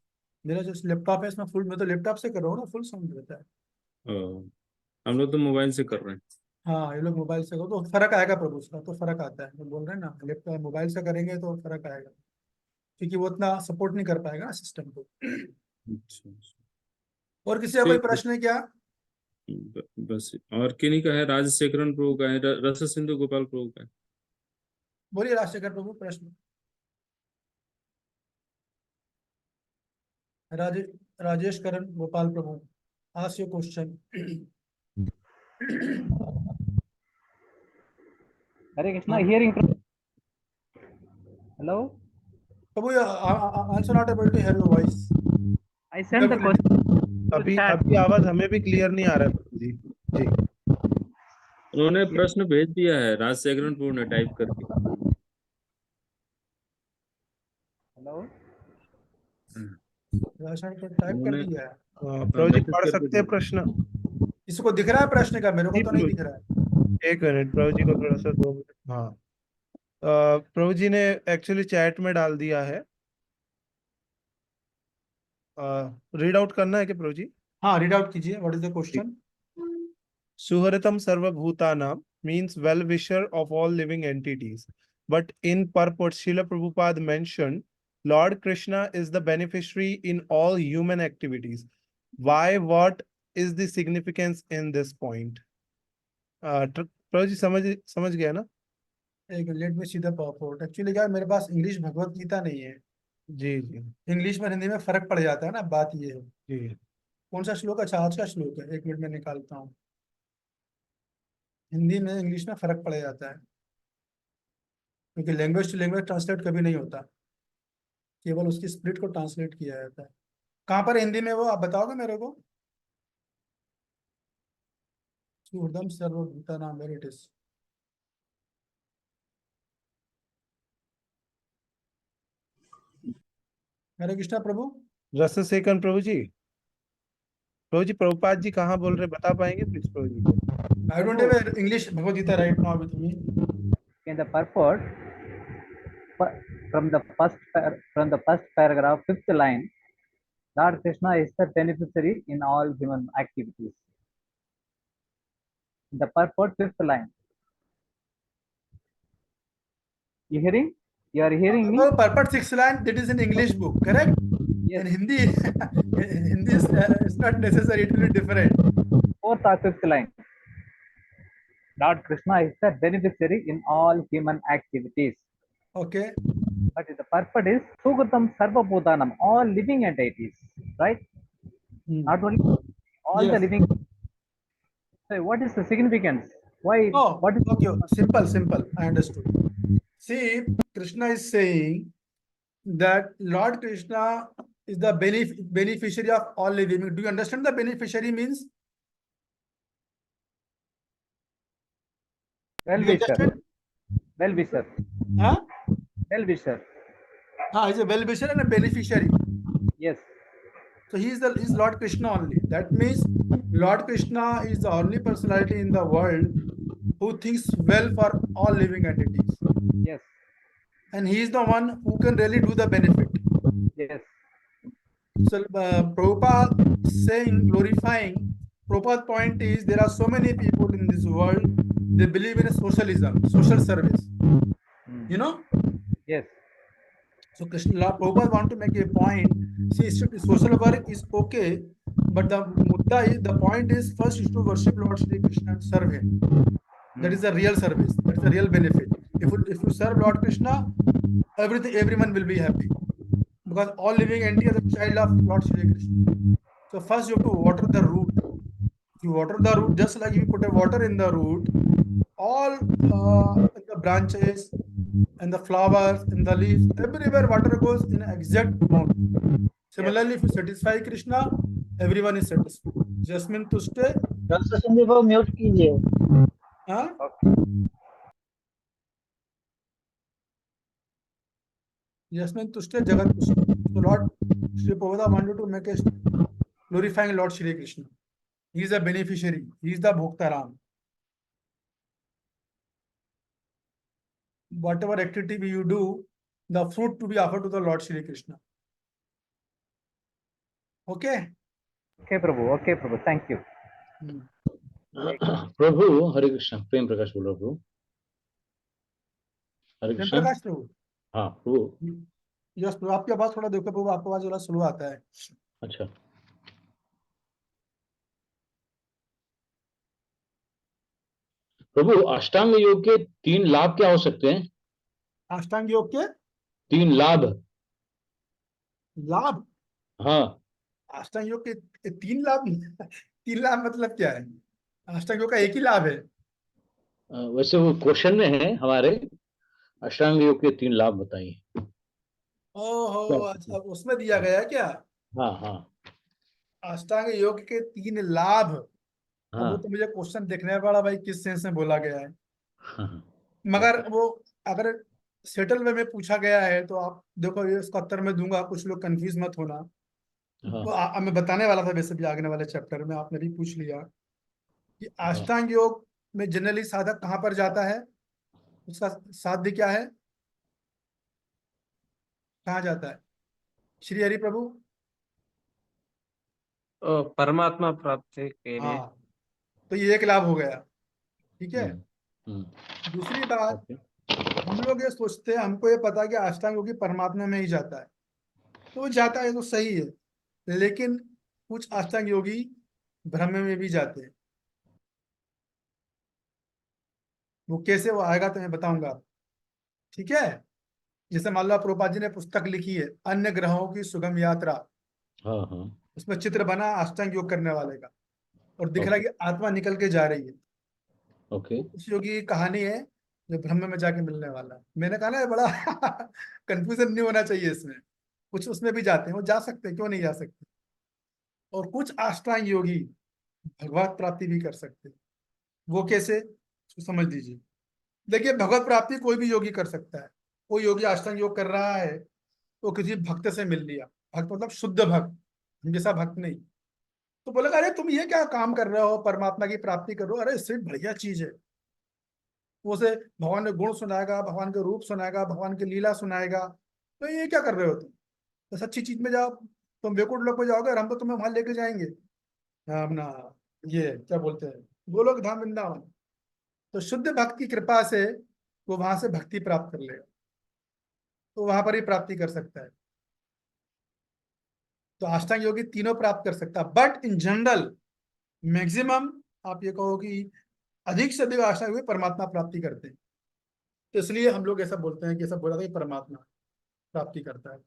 मेरा जो लैपटॉप है इसमें फुल, मैं तो लैपटॉप से कर रहा हूँ ना, फुल साउंड रहता है। ओ, हम लोग तो मोबाइल से कर रहे हैं। हाँ, ये लोग मोबाइल से करो तो फर्क आएगा प्रभु, उसका तो फर्क आता है, तो बोल रहे हैं ना, लैपटॉप मोबाइल से करेंगे तो फर्क आएगा, क्योंकि वो उतना सपोर्ट नहीं कर पाएगा ना सिस्टम को। अच्छा अच्छा। और किसी का कोई ठीक है। प्रश्न है क्या? बस और किन्हीं का है, राजशेखरन प्रभु का है, रस सिंधु गोपाल प्रभु का है। बोलिए राजशेखर प्रभु, प्रश्न। Raje Rajesh Karan Gopal Prabhu, ask your question. Hare Krishna, hearing from. Hello, Prabhu, answer not able to hear your voice. I sent the question to अभी chat. अभी आवाज हमें भी क्लियर नहीं आ रहा है प्रभु जी। जी उन्होंने प्रश्न भेज दिया है, राजशेखरन प्रभु ने टाइप करके। Hello, राजशेखर टाइप कर उन्होंने दिया है। प्रभु जी मैसेज पढ़ करके सकते हैं भेज प्रश्न? इसको दिख रहा है प्रश्न का? मेरे को जी तो नहीं प्रभु दिख जी, रहा है। एक मिनट प्रभु जी को थोड़ा सा 2 मिनट। हाँ, प्रभु जी ने एक्चुअली चैट में डाल दिया है। रीड आउट करना है कि प्रभु जी? हाँ, रीड आउट कीजिए, what is the question? Suharitam Sarva Bhutanam means well-wisher of all living entities. But in purport, Srila Prabhupada mentioned Lord Krishna is the beneficiary in all human activities. Why? What is the significance in this point? प्रभु जी समझ गया ना? एक late में सीधा PowerPoint, actually क्या है, मेरे पास English Bhagavad Gita नहीं है। जी जी इंग्लिश में हिंदी में फर्क पड़ जाता है ना, बात ये है। जी। कौन सा श्लोक? अच्छा, आज का श्लोक है, एक मिनट में निकालता हूँ। हिंदी में इंग्लिश में फर्क पड़ जाता है, क्योंकि लैंग्वेज टू लैंग्वेज ट्रांसलेट कभी नहीं होता, केवल उसकी स्प्लिट को ट्रांसलेट किया जाता है। कहाँ पर हिंदी में वो, आप बताओगे मेरे को? सुहृदम सर्वभूतानां, वेयर इट इज। हरे कृष्णा प्रभु। रस सेकंड प्रभु जी। प्रभु जी प्रभुपाद जी कहाँ बोल रहे, बता पाएंगे please Prabhu ji? I don't have English Bhagavad Gita right now with me. in the purport, from the first paragraph, fifth line, Lord Krishna is the beneficiary in all human activities. In the purport, fifth line. You hearing? You are hearing me? Oh, purport 6 line, that is in English book, correct? Yes. In Hindi, Hindi is it's not necessary, it will be different. Fourth or fifth line. Lord Krishna is the beneficiary in all human activities. Okay. But the purport is Sugrutam Sarva Bhutanam, all living entities, right? Not only all the Yes. living. So what is the significance? Why? Oh, What is okay, simple, I understood. See, Krishna is saying that Lord Krishna is the beneficiary of all living. Do you understand the beneficiary means? Do you well-wisher? understand? Well-wisher. Huh? Well-wisher. He's a well-wisher and a beneficiary. Yes. So he's Lord Krishna only. That means Lord Krishna is the only personality in the world who thinks well for all living entities. Yes. And he is the one who can really do the benefit. Yes. So Prabhupada saying, glorifying, Prabhupada's point is there are so many people in this world, they believe in a socialism, social service. You know? Yes. So Prabhupada want to make a point. See, social work is okay, but the point is first is to worship Lord Shri Krishna and serve him. That is the real service. That is the real benefit. If you serve Lord Krishna, everyone will be happy, because all living entity is a child of Lord Shri Krishna. So first you have to water the root. If you water the root, just like you put a water in the root, all the branches and the flowers and the leaves, everywhere water goes in exact amount. Similarly, if you satisfy Krishna, everyone is satisfied. Jasmine Tushte, रस सिंधु को mute कीजिए। huh? Jasmine Tushte, Jagat Tushte. So Lord Shri Prabhupada wanted to make a glorifying Lord Shri Krishna. He is the beneficiary, he is the भोक्ताराम। Whatever activity you do, the fruit to be offered to the Lord Shri Krishna. Okay? Okay, Prabhu. Thank you. प्रभु हरे कृष्ण। प्रेम प्रकाश बोल रहा प्रभु। हरे प्रेम कृष्ण। प्रकाश प्रभु। हाँ प्रभु। Yes प्रभु, आपकी आवाज थोड़ा देखो प्रभु, आपकी आवाज थोड़ा स्लो आता है। अच्छा प्रभु, अष्टांग योग के 3 लाभ क्या हो सकते हैं? अष्टांग योग के 3 लाभ। लाभ? हाँ। अष्टांग योग के 3 लाभ? 3 लाभ मतलब क्या है? अष्टांग योग का एक ही लाभ है। वैसे वो क्वेश्चन में है हमारे, अष्टांग योग के 3 लाभ बताइए। ओहो, अच्छा उसमें दिया गया है क्या? हाँ हाँ अष्टांग योग के 3 लाभ। अब वो हाँ तो मुझे क्वेश्चन देखने पड़ा भाई, किस सेंस में बोला गया है। हाँ। मगर वो अगर सेटल वे में पूछा गया है तो आप देखो, ये इसका उत्तर मैं दूंगा, कुछ लोग कंफ्यूज मत होना। हाँ, वो मैं बताने वाला था वैसे भी आगने वाले चैप्टर में, आपने भी पूछ लिया कि हाँ। अष्टांग योग में जनरली साधक कहाँ पर जाता है, उसका साध्य क्या है, कहाँ जाता है श्री हरि प्रभु? परमात्मा प्राप्ति के लिए। हाँ, तो ये एक लाभ हो गया। ठीक है। हम्म, दूसरी बात, ओके। हम लोग ये सोचते हैं, हमको ये पता है कि अष्टांग योगी परमात्मा में ही जाता है, तो वो जाता है तो सही है, लेकिन कुछ अष्टांग योगी ब्रह्म में भी जाते हैं। वो कैसे, वो आएगा तो मैं बताऊंगा। ठीक है। जैसे मान लो प्रभुपाद जी ने पुस्तक लिखी है अन्य ग्रहों की सुगम यात्रा, हाँ हाँ उसमें चित्र बना अष्टांग योग करने वाले का, और दिख रहा है ओके कि आत्मा निकल के जा रही है। ओके। तो उस योगी की कहानी है जो ब्रह्म में जाके मिलने वाला है। मैंने कहा ना, ये बड़ा कंफ्यूजन नहीं होना चाहिए इसमें। कुछ उसमें भी जाते हैं, वो जा सकते हैं, क्यों नहीं जा सकते। और कुछ अष्टांग योगी भगवत प्राप्ति भी कर सकते हैं। वो कैसे, उसको समझ लीजिए। देखिए, भगवत प्राप्ति कोई भी योगी कर सकता है। कोई योगी अष्टांग योग कर रहा है, वो किसी भक्त से मिल लिया, भक्त मतलब शुद्ध भक्त, हम जैसा भक्त नहीं, तो बोलेगा अरे तुम ये क्या काम कर रहे हो, परमात्मा की प्राप्ति कर रहे हो, अरे इससे बढ़िया चीज है। वो उसे भगवान के गुण सुनाएगा, भगवान के रूप सुनाएगा, भगवान की लीला सुनाएगा। तो ये क्या कर रहे हो तुम, तो सच्ची चीज में जाओ, तुम बेकुट लोग पे जाओगे और हम तो तुम्हें वहां लेके जाएंगे। अपना ये क्या बोलते हैं, गोलोक धाम वृंदावन। तो शुद्ध भक्त की कृपा से वो वहां से भक्ति प्राप्त कर लेगा, तो वहां पर ही प्राप्ति कर सकता है। तो अष्टांग योगी तीनों प्राप्त कर सकता है, बट इन जनरल मैक्सिमम आप ये कहो कि अधिक से अधिक अष्टांग योगी परमात्मा प्राप्ति करते हैं। तो इसलिए हम लोग ऐसा बोलते हैं कि ऐसा बोला था कि परमात्मा प्राप्ति करता है।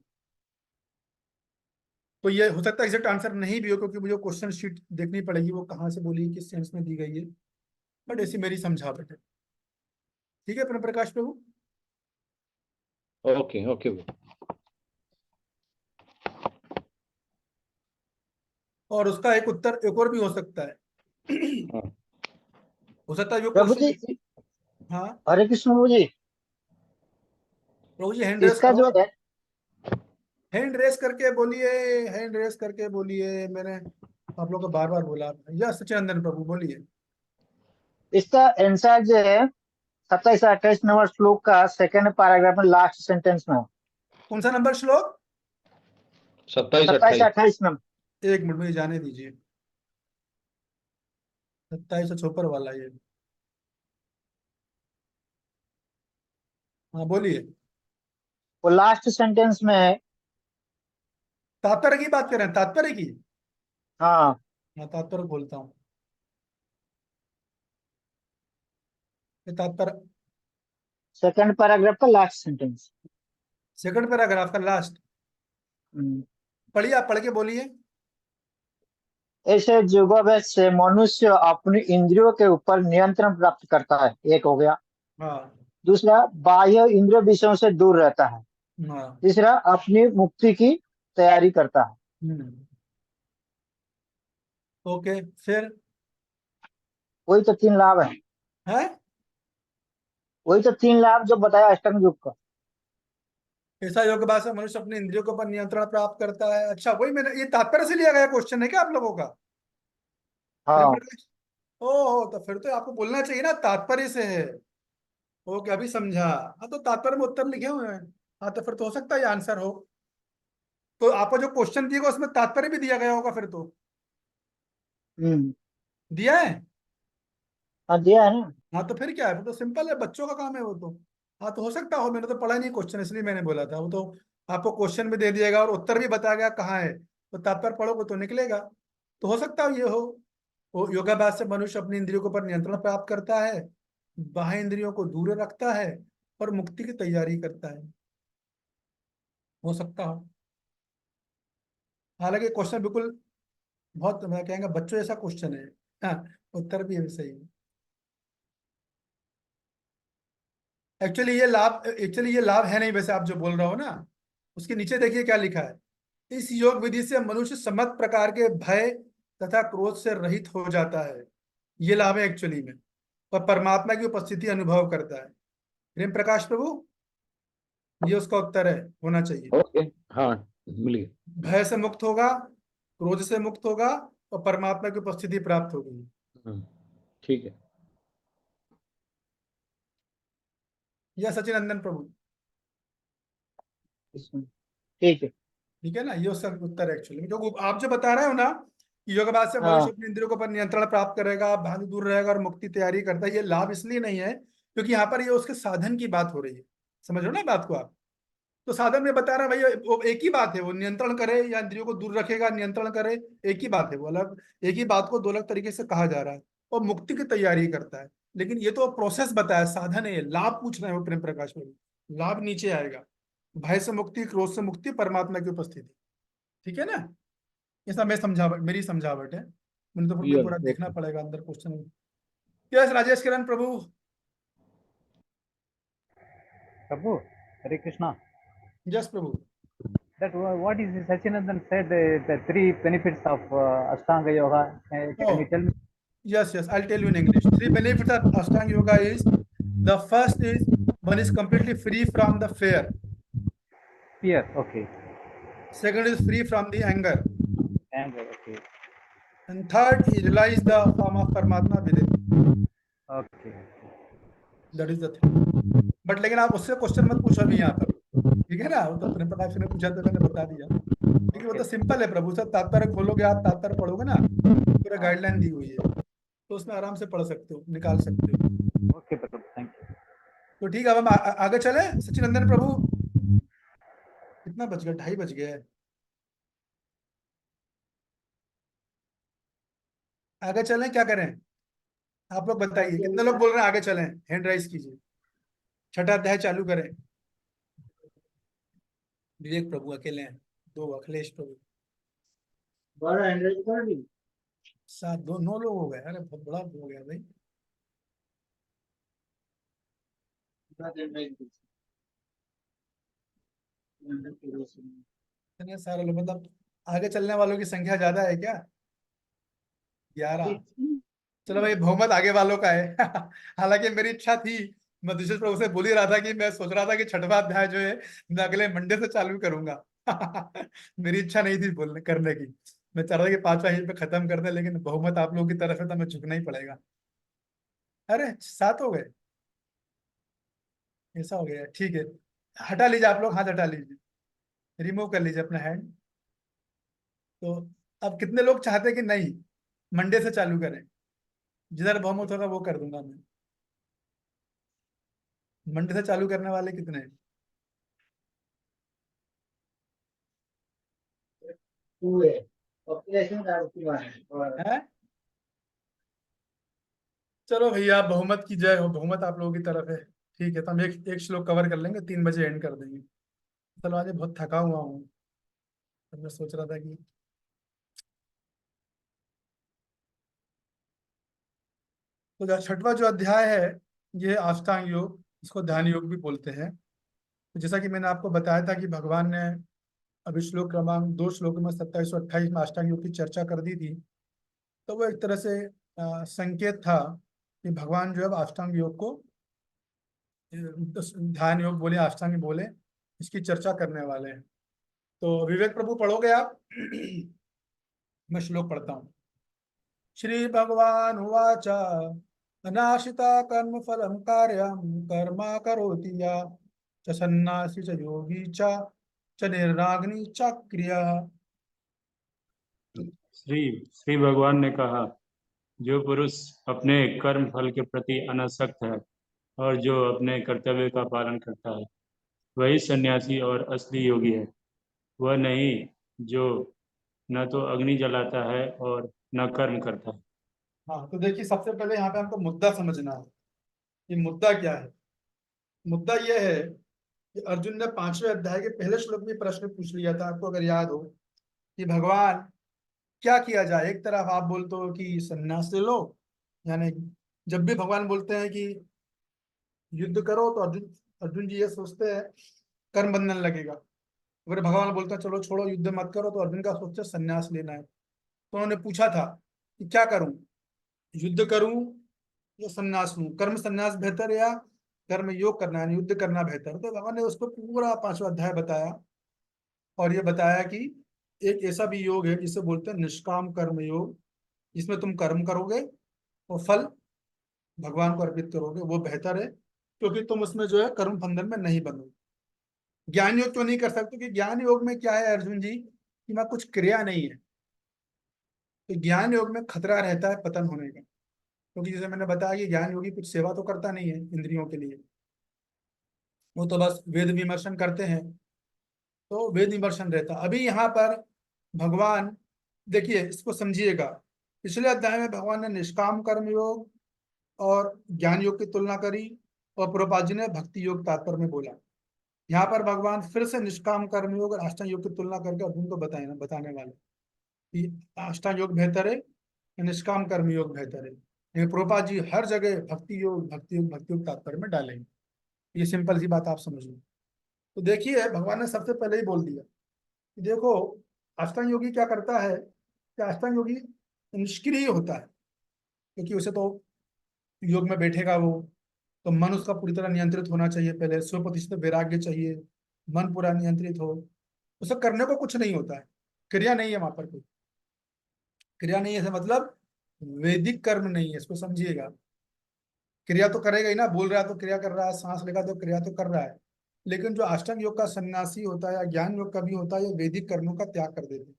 तो ये हो सकता है एग्जैक्ट आंसर नहीं भी हो, क्योंकि मुझे क्वेश्चन शीट देखनी पड़ेगी वो कहाँ से बोली, किस सेंस में दी गई है, बट ऐसी मेरी समझावट है। ठीक है प्रेम प्रकाश प्रभु। Okay okay. और उसका एक उत्तर एक और भी हो सकता है। हाँ। हो सकता है जो प्रभु जी, क्वेश्चन। हाँ हरे कृष्ण प्रभु जी, प्रभु जी, हैंड रेस इसका करो, जो है, हैंड रेस करके बोलिए, हैंड रेस करके बोलिए। मैंने आप लोग को बार बार बोला। यस सचिनंदन प्रभु बोलिए। इसका आंसर जो है 27-28 नंबर श्लोक का सेकंड पैराग्राफ में लास्ट सेंटेंस में है। कौन सा नंबर श्लोक? 27-28। 27-28 नंबर। एक मिनट मुझे जाने दीजिए। 27 से ऊपर वाला ये। हाँ बोलिए। वो लास्ट सेंटेंस में है। तात्पर्य की बात कर रहे हैं, तात्पर्य की? हाँ, मैं तात्पर्य बोलता हूँ। ये तात्पर्य सेकंड पैराग्राफ का लास्ट सेंटेंस। सेकंड पैराग्राफ का लास्ट। पढ़िए, आप पढ़ के बोलिए। ऐसे योगाभ्यास से मनुष्य अपनी इंद्रियों के ऊपर नियंत्रण प्राप्त करता है, एक हो गया। हाँ दूसरा, बाह्य इंद्रिय विषयों से दूर रहता है। हाँ। तीसरा, अपनी मुक्ति की तैयारी करता है। ओके, फिर वही तो 3 लाभ है। है। वही तो 3 लाभ जो बताया अष्टांग योग का। ऐसा योग अभ्यास से मनुष्य अपने इंद्रियों के ऊपर नियंत्रण प्राप्त करता है। अच्छा, वही मैंने, ये तात्पर्य से लिया गया क्वेश्चन है क्या आप लोगों का? हाँ ओहो, तो फिर तो आपको बोलना चाहिए ना तात्पर्य से है। ओके, अभी समझा। हाँ, तो तात्पर्य में उत्तर लिखे हुए हैं। हाँ, तो फिर तो हो सकता है ये आंसर हो। तो आपको जो क्वेश्चन दिएगा उसमें तात्पर्य भी दिया गया होगा फिर तो। हम्म, दिया है। हाँ दिया है ना। हाँ, तो फिर क्या है, फिर तो सिंपल है, बच्चों का काम है वो तो। हाँ, तो हो सकता हो, मैंने तो पढ़ा नहीं क्वेश्चन, इसलिए मैंने बोला था। वो तो आपको क्वेश्चन भी दे दिया गया और उत्तर भी बताया गया कहाँ है, तो तात्पर्य पढ़ोगे तो निकलेगा। तो हो सकता है ये हो। वो योगाभ्यास से मनुष्य अपनी इंद्रियों के ऊपर नियंत्रण प्राप्त करता है, बाह्य इंद्रियों को दूर रखता है और मुक्ति की तैयारी करता है। हो सकता हो। हालांकि क्वेश्चन बिल्कुल बहुत, मैं कहेंगे बच्चों जैसा क्वेश्चन है। हाँ, उत्तर भी है सही। एक्चुअली ये लाभ है नहीं, वैसे आप जो बोल रहे हो ना, उसके नीचे देखिए क्या लिखा है। इस योग विधि से मनुष्य समस्त प्रकार के भय तथा क्रोध से रहित हो जाता है। ये लाभ है एक्चुअली में। और परमात्मा की उपस्थिति अनुभव करता है। प्रेम प्रकाश प्रभु, ये उसका उत्तर है, होना चाहिए। ओके, हाँ मिल गया। भय से मुक्त होगा, क्रोध से मुक्त होगा और परमात्मा की उपस्थिति प्राप्त होगी। ठीक है। यह सचिनंदन प्रभु। ठीक है। ठीक है ना, ये उसका उत्तर है एक्चुअली, क्योंकि आप जो बता रहे हो ना कि योगाभ्यास से मनुष्य हाँ अपने इंद्रियों के ऊपर नियंत्रण प्राप्त करेगा, भान दूर रहेगा और मुक्ति तैयारी करता है, ये लाभ इसलिए नहीं है क्योंकि यहाँ पर ये उसके साधन की बात हो रही है। समझ रहे हो ना बात को आप। तो साधन में बता रहा है भाई, वो एक ही बात है, वो नियंत्रण करे या इंद्रियों को दूर रखेगा, नियंत्रण करे, एक ही बात है वो। अलग एक ही बात को दो अलग तरीके से कहा जा रहा है। और मुक्ति की तैयारी करता है, लेकिन ये तो प्रोसेस बताया, साधन है ये। लाभ पूछ रहे हो प्रेम प्रकाश में, लाभ नीचे आएगा। भय से मुक्ति, क्रोध से मुक्ति, परमात्मा की उपस्थिति। ठीक है ना, ऐसा मैं समझावट, मेरी समझावट है। मैंने तो फिर पूरा देखना पड़ेगा अंदर question. Yes, Rajesh Kiran Prabhu. Prabhu, Hare Krishna. Yes Prabhu. That what is this Sachinandan said, the three benefits of Ashtanga Yoga. Can you tell me? Yes, I'll tell you in English. Three benefits of Ashtanga Yoga is, the first is one is completely free from the fear. Fear, okay. Second is free from the anger. Anger, okay. And third, he realized the form of Paramatma within. Okay. That is the thing. But लेकिन आप उससे question मत पूछो अभी यहाँ पर, ठीक है ना। वो तो प्रेम प्रकाश ने पूछा तो मैंने बता दिया, क्योंकि वो तो सिंपल है प्रभु। सब तात्पर्य खोलोगे आप, तात्पर्य पढ़ोगे ना, पूरा गाइडलाइन दी हुई है, तो उसमें आराम से पढ़ सकते हो, निकाल सकते हो। Okay, Prabhu, thank you. तो ठीक है, अब हम आगे चले। सचिनंदन प्रभु, कितना बज गया? 2:30 बज गया है। आगे चलें, क्या करें आप लोग बताइए। कितने लोग बोल रहे हैं आगे चलें? हैंड राइज कीजिए। छठा अध्याय चालू करें। विवेक प्रभु अकेले हैं, 2 अखिलेश प्रभु, 7, 2, 9 लोग हो गए। अरे बहुत बड़ा हो गया भाई। इतने सारे लोग, मतलब आगे चलने वालों की संख्या ज्यादा है क्या? 11। चलो भाई, बहुमत आगे वालों का है। हालांकि मेरी इच्छा थी, मैं दूसरे प्रभु से बोल ही रहा था कि मैं सोच रहा था कि छठवां अध्याय जो है मैं अगले मंडे से चालू करूंगा। मेरी इच्छा नहीं थी बोलने करने की। मैं चाह रहा था कि 5वां यहीं पे खत्म कर दे, लेकिन बहुमत आप लोगों की तरफ है तो हमें झुकना ही पड़ेगा। अरे 7 हो गए, ऐसा हो गया, ठीक है। हटा लीजिए आप लोग, हाथ हटा लीजिए, रिमूव कर लीजिए अपना हैंड। तो अब कितने लोग चाहते हैं कि नहीं मंडे से चालू करें? जिधर बहुमत होगा वो कर दूंगा मैं। मंडे से चालू करने वाले कितने हैं? हैं? चलो भैया, बहुमत की जय हो, बहुमत आप लोगों की तरफ है। ठीक है, तो हम एक एक श्लोक कवर कर लेंगे, 3 बजे एंड कर देंगे। चलो, आज बहुत थका हुआ हूँ, तो मैं सोच रहा था कि तो छठवां जो अध्याय है, ये अष्टांग योग, इसको ध्यान योग भी बोलते हैं। तो जैसा कि मैंने आपको बताया था कि भगवान ने अभी श्लोक क्रमांक 2 श्लोक में 27 और 28 में अष्टांग योग की चर्चा कर दी थी। तो वो एक तरह से संकेत था कि भगवान जो है अष्टांग योग को, ध्यान योग बोले, अष्टांग बोले, इसकी चर्चा करने वाले हैं। तो विवेक प्रभु पढ़ोगे आप? मैं श्लोक पढ़ता हूँ। श्री भगवान उवाच अनाशिता कर्म फलम कार्यम कर्मा करोति या च सन्नासी च योगी च निर्राग्नि च क्रिया। श्री श्री भगवान ने कहा, जो पुरुष अपने कर्म फल के प्रति अनासक्त है और जो अपने कर्तव्य का पालन करता है, वही सन्यासी और असली योगी है। वह नहीं जो न तो अग्नि जलाता है और न कर्म करता है। हाँ, तो देखिए सबसे पहले यहाँ पे हमको मुद्दा समझना है। ये मुद्दा क्या है? मुद्दा यह है कि अर्जुन ने 5वें अध्याय के पहले श्लोक में प्रश्न पूछ लिया था, आपको अगर याद हो, कि भगवान क्या किया जाए। एक तरफ आप बोलते हो कि संन्यास ले लो, यानी जब भी भगवान बोलते हैं कि युद्ध करो तो अर्जुन अर्जुन जी ये सोचते हैं कर्म बंधन लगेगा। अगर भगवान बोलते हैं चलो छोड़ो युद्ध मत करो, तो अर्जुन का सोचते संन्यास लेना है। तो उन्होंने पूछा था कि क्या करूं, युद्ध करूं या संन्यास लूं, कर्म संन्यास बेहतर या कर्म योग करना यानी युद्ध करना बेहतर। तो भगवान ने उसको पूरा 5वां अध्याय बताया और ये बताया कि एक ऐसा भी योग है जिसे बोलते हैं निष्काम कर्म योग, जिसमें तुम कर्म करोगे और फल भगवान को अर्पित करोगे, वो बेहतर है, क्योंकि तुम उसमें जो है कर्म बंधन में नहीं बंधोगे। ज्ञान योग तो नहीं कर सकते, कि ज्ञान योग में क्या है अर्जुन जी, कि वहां कुछ क्रिया नहीं है। तो ज्ञान योग में खतरा रहता है पतन होने का, क्योंकि जैसे मैंने बताया कि ज्ञान योगी कुछ सेवा तो करता नहीं है इंद्रियों के लिए, वो तो बस वेद विमर्शन करते हैं, तो वेद विमर्शन रहता। अभी यहाँ पर भगवान, देखिए इसको समझिएगा, पिछले अध्याय में भगवान ने निष्काम कर्म योग और ज्ञान योग की तुलना करी और प्रभुपाद जी ने भक्ति योग तात्पर्य में बोला। यहाँ पर भगवान फिर से निष्काम कर्म योग और अष्टांग योग की तुलना करके अर्जुन को बताने वाले कि अष्टांग योग बेहतर है या निष्काम कर्म योग बेहतर है। लेकिन प्रभुपाद जी हर जगह भक्ति योग तात्पर्य में डालेंगे। ये सिंपल सी बात आप समझ लो। तो देखिए भगवान ने सबसे पहले ही बोल दिया कि देखो अष्टांग योगी क्या करता है, कि अष्टांग योगी निष्क्रिय होता है, क्योंकि उसे तो योग में बैठेगा वो, तो मन उसका पूरी तरह नियंत्रित होना चाहिए, पहले 100% वैराग्य चाहिए, मन पूरा नियंत्रित हो, उसे करने को कुछ नहीं होता है, क्रिया नहीं है वहां पर, कोई क्रिया नहीं है इसका मतलब वैदिक कर्म नहीं है, इसको समझिएगा। क्रिया तो करेगा ही ना, बोल रहा है तो क्रिया कर रहा है, सांस लेगा तो क्रिया तो कर रहा है, लेकिन जो अष्टांग योग का सन्यासी होता है या ज्ञान योग का भी होता है, ये वैदिक कर्मों का त्याग कर देते हैं,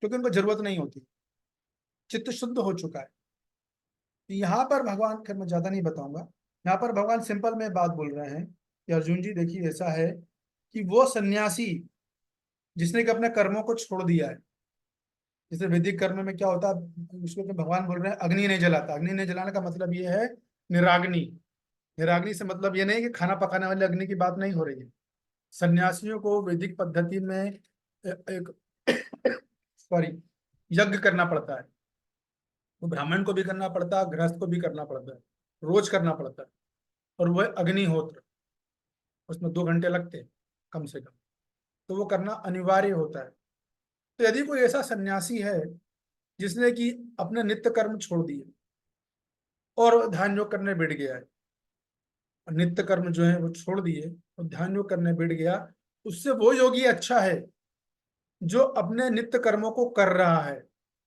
क्योंकि उनको जरूरत नहीं होती, चित्त शुद्ध हो चुका है। यहाँ पर भगवान, खैर मैं ज्यादा नहीं बताऊंगा, यहाँ पर भगवान सिंपल में बात बोल रहे हैं कि अर्जुन जी देखिए ऐसा है कि वो सन्यासी जिसने कि अपने कर्मों को छोड़ दिया है, जैसे वैदिक कर्म में क्या होता है, उसको तो भगवान बोल रहे हैं अग्नि नहीं जलाता। अग्नि नहीं जलाने का मतलब ये है निराग्नि। निराग्नि से मतलब ये नहीं कि खाना पकाने वाले अग्नि की बात नहीं हो रही है। सन्यासियों को वैदिक पद्धति में एक सॉरी यज्ञ करना पड़ता है, तो ब्राह्मण को भी करना पड़ता है, गृहस्थ को भी करना पड़ता है, रोज करना पड़ता है, और वह अग्निहोत्र, उसमें 2 घंटे लगते हैं कम से कम, तो वो करना अनिवार्य होता है। तो यदि कोई ऐसा सन्यासी है जिसने कि अपने नित्य कर्म छोड़ दिए और ध्यान योग करने बैठ गया है, नित्य कर्म जो है वो छोड़ दिए और ध्यान योग करने बैठ गया, उससे वो योगी अच्छा है जो अपने नित्य कर्मों को कर रहा है।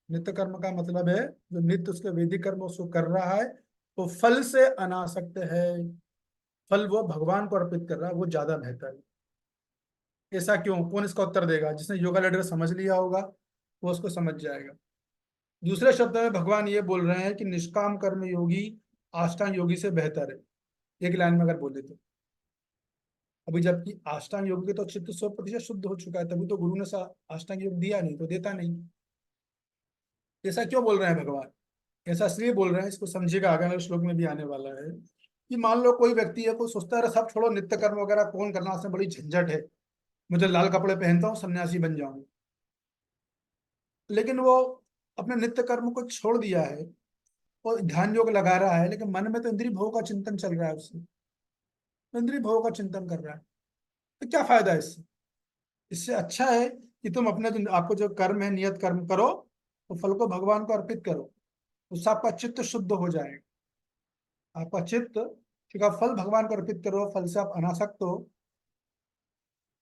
नित्य कर्म का मतलब है जो नित्य उसके वैदिक कर्म उसको कर रहा है, तो फल से अनासक्त है, फल वो भगवान को अर्पित कर रहा है, वो ज्यादा बेहतर है। ऐसा क्यों, कौन इसका उत्तर देगा? जिसने योगा लीडर समझ लिया होगा वो उसको समझ जाएगा। दूसरे शब्द में भगवान ये बोल रहे हैं कि निष्काम कर्म योगी अष्टांग योगी से बेहतर है, एक लाइन में अगर बोले तो। अभी जबकि अष्टांग योग के तो चित्त 100% शुद्ध हो चुका है, तभी तो गुरु ने अष्टांग योग दिया, नहीं तो देता नहीं। ऐसा क्यों बोल रहे हैं भगवान? ऐसा इसलिए बोल रहे हैं, इसको समझिएगा, आगे वाले श्लोक में भी आने वाला है, कि मान लो कोई व्यक्ति है, कोई सोचता है सब छोड़ो, नित्य कर्म वगैरह कौन करना, उसमें बड़ी झंझट है, मुझे लाल कपड़े पहनता हूँ सन्यासी बन जाऊंगा। लेकिन वो अपने नित्य कर्म को छोड़ दिया है और ध्यान योग लगा रहा है, लेकिन मन में तो इंद्रिय भोग का चिंतन चल रहा है, उससे इंद्रिय भोग का चिंतन कर रहा है, तो क्या फायदा है इससे? इससे अच्छा है कि तुम अपने जो आपको जो कर्म है नियत कर्म करो, तो फल को भगवान को अर्पित करो, उससे आपका चित्त शुद्ध हो जाएगा। आपका चित्त ठीक है, फल भगवान को अर्पित करो, फल से आप अनासक्त हो।